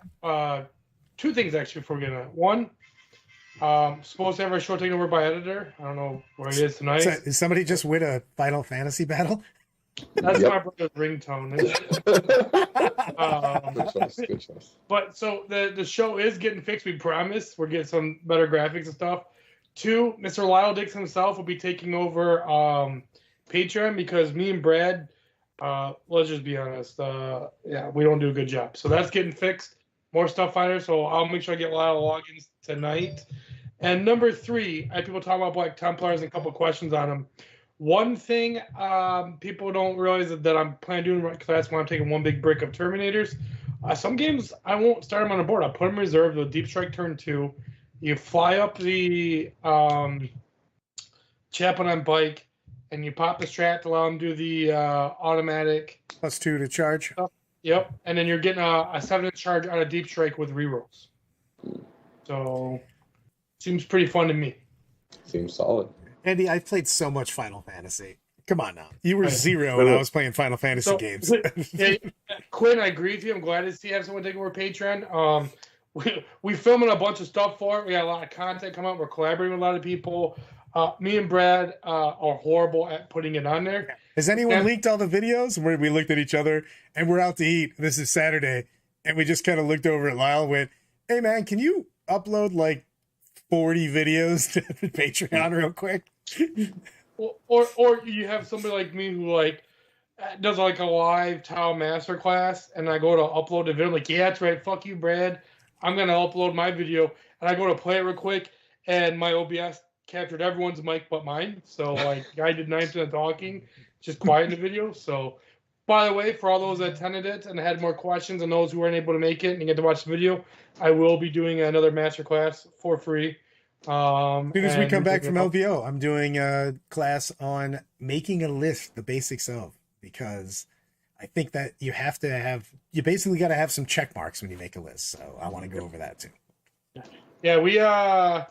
Two things actually before we get into it. One, supposed to have our show taken over by editor. I don't know where he is tonight. So, is somebody just win a Final Fantasy battle? That's my brother's ringtone. Good choice. But so the show is getting fixed. We promise. We're getting some better graphics and stuff. Two, Mr. Lyle Dix himself will be taking over Patreon, because me and Brad, let's just be honest, we don't do a good job. So that's getting fixed. More stuff finder. So I'll make sure I get Lyle logins tonight. And number 3, I had people talk about Black Templars and a couple of questions on them. One thing people don't realize that I'm planning on doing, because that's why I'm taking one big brick of Terminators. Some games, I won't start them on the board. I'll put them in reserve, the Deep Strike turn 2. You fly up the Chaplain on bike, and you pop the strat to allow them to do the automatic. +2 to charge. Yep. And then you're getting a 7-inch charge on a Deep Strike with rerolls. So, seems pretty fun to me. Seems solid. Andy, I've played so much Final Fantasy. Come on now. You were 0 when I was playing Final Fantasy games. Yeah, Quinn, I agree with you. I'm glad to see have someone take over Patreon. We filming a bunch of stuff for it. We got a lot of content coming out. We're collaborating with a lot of people. Me and Brad are horrible at putting it on there. Has anyone leaked all the videos where we looked at each other and we're out to eat? This is Saturday. And we just kind of looked over at Lyle and went, hey, man, can you upload like 40 videos to Patreon real quick? Or you have somebody like me who like does like a live Tau masterclass, and I go to upload the video. I'm like, yeah, that's right. Fuck you, Brad. I'm going to upload my video. And I go to play it real quick, and my OBS captured everyone's mic but mine. So, like, I did 9% talking, just quiet in the video. So, by the way, for all those that attended it and had more questions, and those who weren't able to make it and get to watch the video, I will be doing another masterclass for free. As soon as we come back from LVO, I'm doing a class on making a list, the basics of, because I think that you basically got to have some check marks when you make a list. So I want to go over that too. Yeah, we're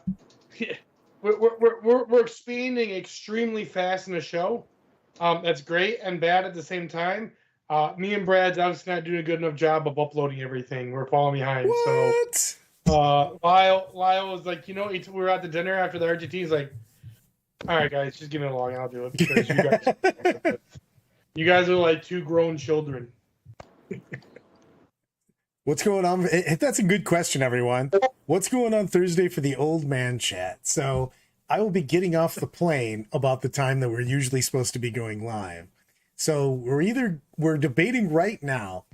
expanding extremely fast in the show. That's great and bad at the same time. Me and Brad's obviously not doing a good enough job of uploading everything. We're falling behind. What? So Lyle was like, we were at the dinner after the RGT. He's like, all right, guys, just give me a log and I'll do it, because you guys are like 2 grown children. What's going on? That's a good question, everyone. What's going on Thursday for the old man chat? So I will be getting off the plane about the time that we're usually supposed to be going live. So we're debating right now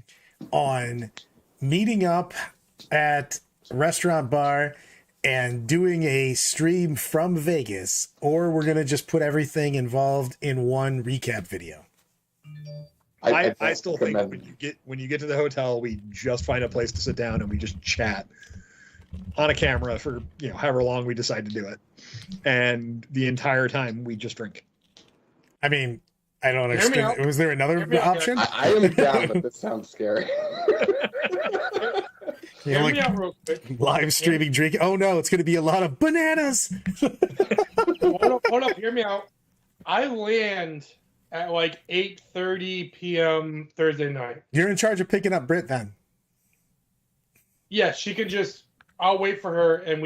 on meeting up at restaurant bar and doing a stream from Vegas, or we're going to just put everything involved in one recap video. I still think when you get to the hotel, we just find a place to sit down and we just chat on a camera for however long we decide to do it, and the entire time we just drink. I mean, I don't understand. Was there another option? I am down, but this sounds scary. Hear me out real quick. Live streaming drinking. Oh no, it's going to be a lot of bananas. Hold up, hear me out. I land at like 8:30 p.m. Thursday night. You're in charge of picking up Britt then. Yeah, she can just. I'll wait for her, and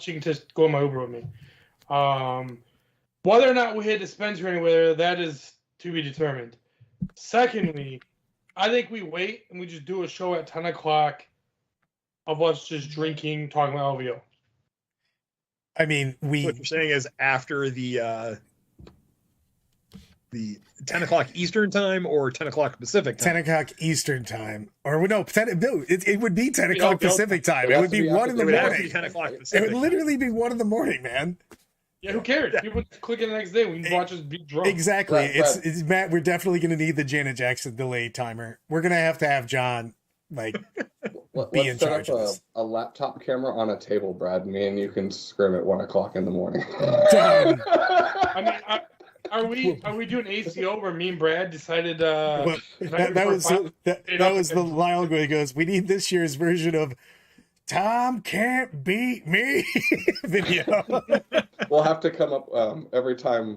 she can just go in my Uber with me. Whether or not we hit dispensary anywhere, that is to be determined. Secondly, I think we wait and we just do a show at 10 o'clock of us just drinking, talking about LVO. I mean, what you're saying is after the 10 o'clock Eastern time or 10 o'clock Pacific time? 10 o'clock Eastern time. Or no, it would be 10 o'clock Pacific time. It would be 1 in the morning. 10 o'clock Pacific. It would literally be 1 in the morning, man. Yeah, who cares? People click it the next day. We can watch us be drunk. Exactly. It's Matt, we're definitely going to need the Janet Jackson delay timer. We're going to have John, like, be in charge of this. A laptop camera on a table, Brad. Me and you can scrim at 1 o'clock in the morning. I mean, are we doing ACO where me and Brad decided well, that was the Lyle where he goes, we need this year's version of Tom Can't Beat Me video. We'll have to come up every time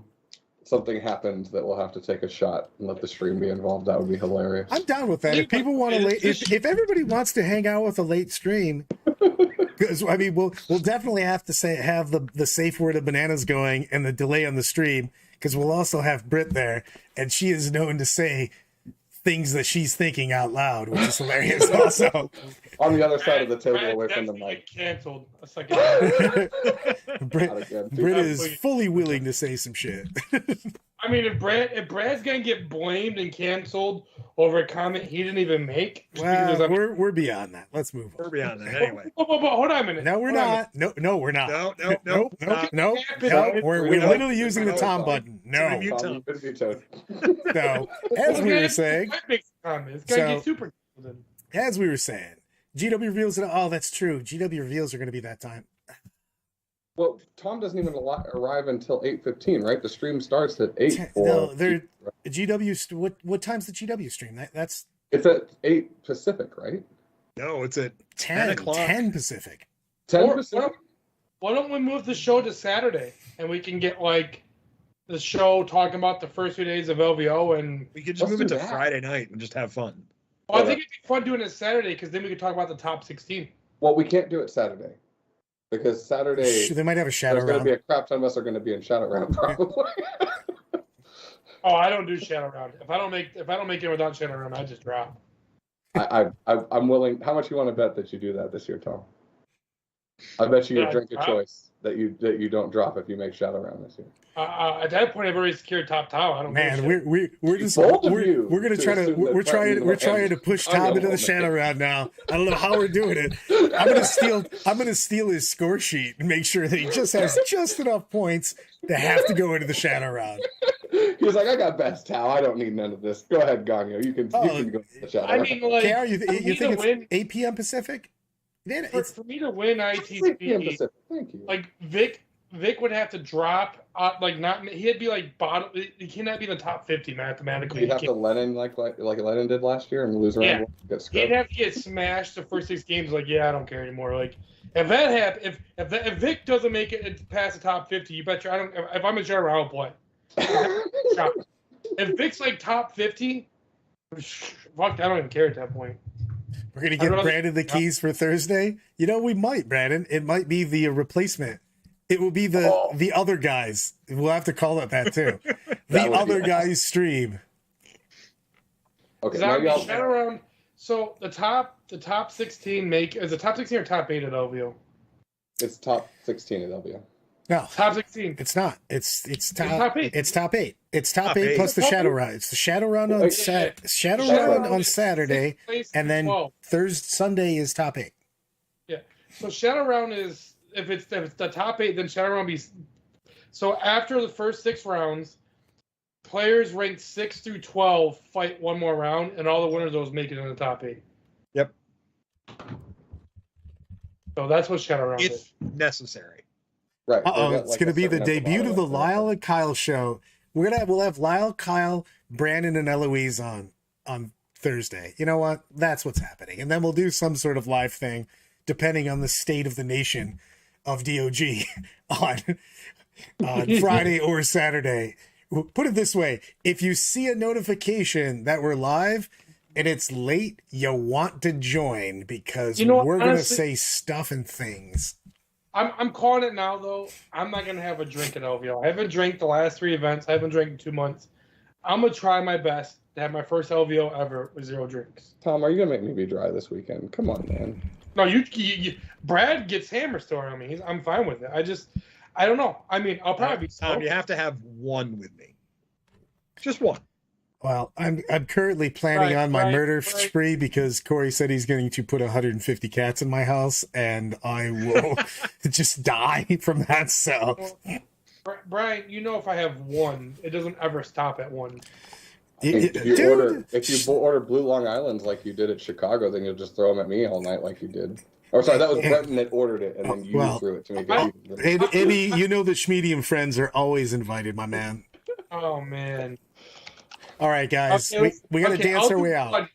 something happens that we'll have to take a shot and let the stream be involved. That would be hilarious. I'm down with that. If people want to if everybody wants to hang out with a late stream, because I mean we'll definitely have to have the safe word of bananas going and the delay on the stream, because we'll also have Britt there, and she is known to say things that she's thinking out loud, which is hilarious also. On the other side of the table, away from the mic. Canceled. Britt is fully willing to say some shit. I mean, if Brad's gonna get blamed and canceled over a comment he didn't even make, well, we're beyond that. Let's move on. We're beyond that anyway. Hold on a minute. No, we're not. No, we're not. No. We're literally using the Tom button. No. No. As we were saying. As we were saying, GW reveals it. Oh, that's true. GW reveals are going to be that time. Well, Tom doesn't even arrive until 8:15, right? The stream starts at 8. No, GW. What time's the GW stream? It's at 8 Pacific, right? No, it's at 10 o'clock. 10 Pacific. 10 Pacific. Why don't we move the show to Saturday and we can get like the show talking about the first few days of LVO, and we could just move it to Friday night and just have fun. Well, I think it'd be fun doing it Saturday because then we could talk about the top 16. Well, we can't do it Saturday because Saturday they might have a shadow round. There's going to be a crap ton of us are going to be in shadow round probably. Oh, I don't do shadow round. If I don't make it without shadow round, I just drop. I'm willing. How much you want to bet that you do that this year, Tom? I bet you drink a choice that you don't drop if you make shadow round this year. At that point, I've already secured top tile. I don't. Man, we're just we're gonna try to we're trying to push Tom into the shadow round now. I don't know how we're doing it. I'm gonna steal his score sheet and make sure that he just has just enough points to have to go into the shadow round. He was like, I got best Tao. I don't need none of this. Go ahead, Ganyo. You can go to the shadow round. I mean, like, KR, you think it's 8 p.m. Pacific? For me to win ITC, thank you. Like Vic would have to drop, he'd be like bottom. He cannot be in the top 50 mathematically. He'd have to Lennon like Lennon did last year and lose around. Yeah. He'd have to get smashed the first 6 games. Like, yeah, I don't care anymore. Like, if that happens, if Vic doesn't make it past the top 50, you bet you I don't. If I'm in general, I don't play. If Vic's like top 50, fuck, I don't even care at that point. We're going to give Brandon the keys for Thursday. You know, we might, Brandon. It might be the replacement. It will be the other guys. We'll have to call it that too. The other guys stream. Okay. Shadow round. So the top 16 is the top 16 or top 8 at LVO? It's top 16 at LVO. No, top 16. It's not. It's top 8. It's top 8. It's top 8 plus the shadow round. It's the shadow round on Saturday, and then Sunday is top 8. Yeah. So shadow round is if it's the top 8, then shadow round be. So after the first 6 rounds, players ranked 6 through 12 fight one more round, and all the winners of those make it in the top 8. Yep. So that's what Shadow Round If is. necessary. Right. they've got, It's like, going to a be the certain debut amount of the it. Lyle and Kyle show. We'll have Lyle, Kyle, Brandon, and Eloise on Thursday. You know what? That's what's happening. And then we'll do some sort of live thing, depending on the state of the nation of DOG on Friday or Saturday. Put it this way: if you see a notification that we're live and it's late, you want to join because we're going to say stuff and things. I'm calling it now, though. I'm not going to have a drink at LVO. I haven't drank the last 3 events. I haven't drank in 2 months. I'm going to try my best to have my first LVO ever with 0 drinks. Tom, are you going to make me be dry this weekend? Come on, man. No, you Brad gets hammer story on me. I'm fine with it. I don't know. I mean, I'll probably be Tom, you have to have one with me. Just one. Well, I'm currently planning on my murder spree because Corey said he's going to put 150 cats in my house, and I will just die from that. So, Brian, if I have one, it doesn't ever stop at one. If you order Blue Long Islands like you did at Chicago, then you'll just throw them at me all night like you did. Or sorry, that was Brenton that ordered it, and then you threw it to make it even. Eddie, the Schmedium friends are always invited, my man. Oh man. All right, guys, we got to dance our way out.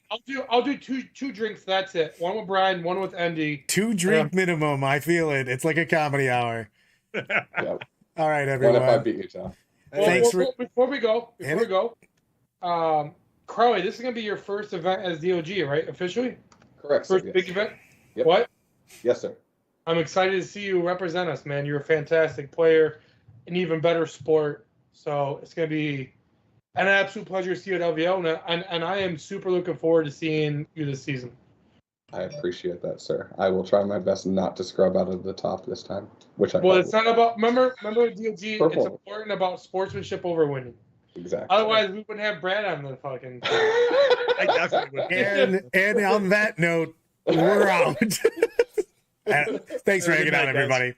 I'll do two drinks. That's it. One with Brian, one with Andy. 2 drink minimum. I feel it. It's like a comedy hour. Yep. All right, everyone. What if I beat you, Tom? Thanks before we go, Crowley, this is gonna be your first event as DOG, right? Officially. Correct. First yes. big event. Yep. What? Yes, sir. I'm excited to see you represent us, man. You're a fantastic player, an even better sport. So it's gonna be an absolute pleasure to see you at LVO, and I am super looking forward to seeing you this season. I appreciate that, sir. I will try my best not to scrub out of the top this time. It's not about remember DOG. It's important about sportsmanship over winning. Exactly. Otherwise, we wouldn't have Brad on the fucking. I definitely would. And on that note, we're out. Thanks for hanging out, everybody.